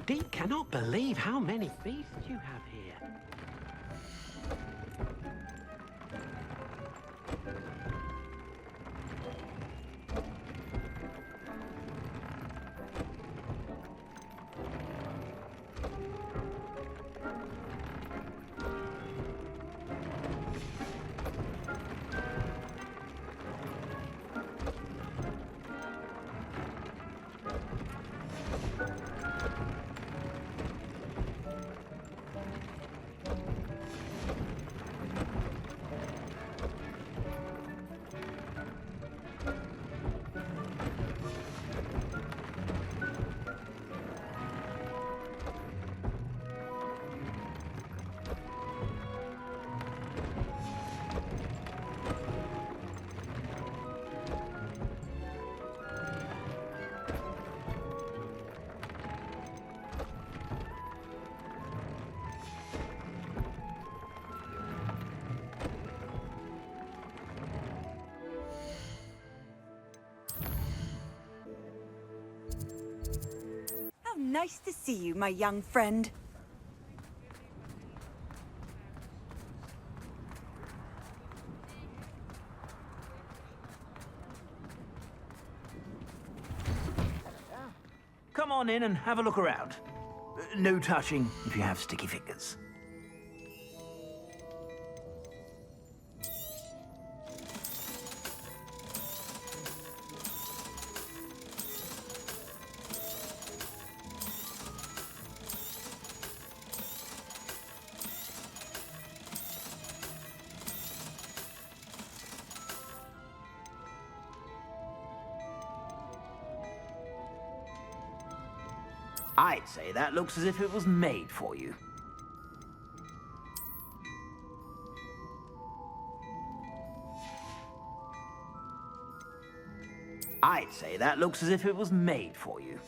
Deke cannot believe how many beasts you have here. Nice to see you, my young friend. Come on in and have a look around. No touching if you have sticky fingers. I'd say that looks as if it was made for you. I'd say that looks as if it was made for you.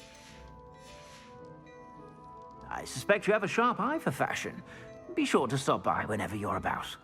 I suspect you have a sharp eye for fashion. Be sure to stop by whenever you're about.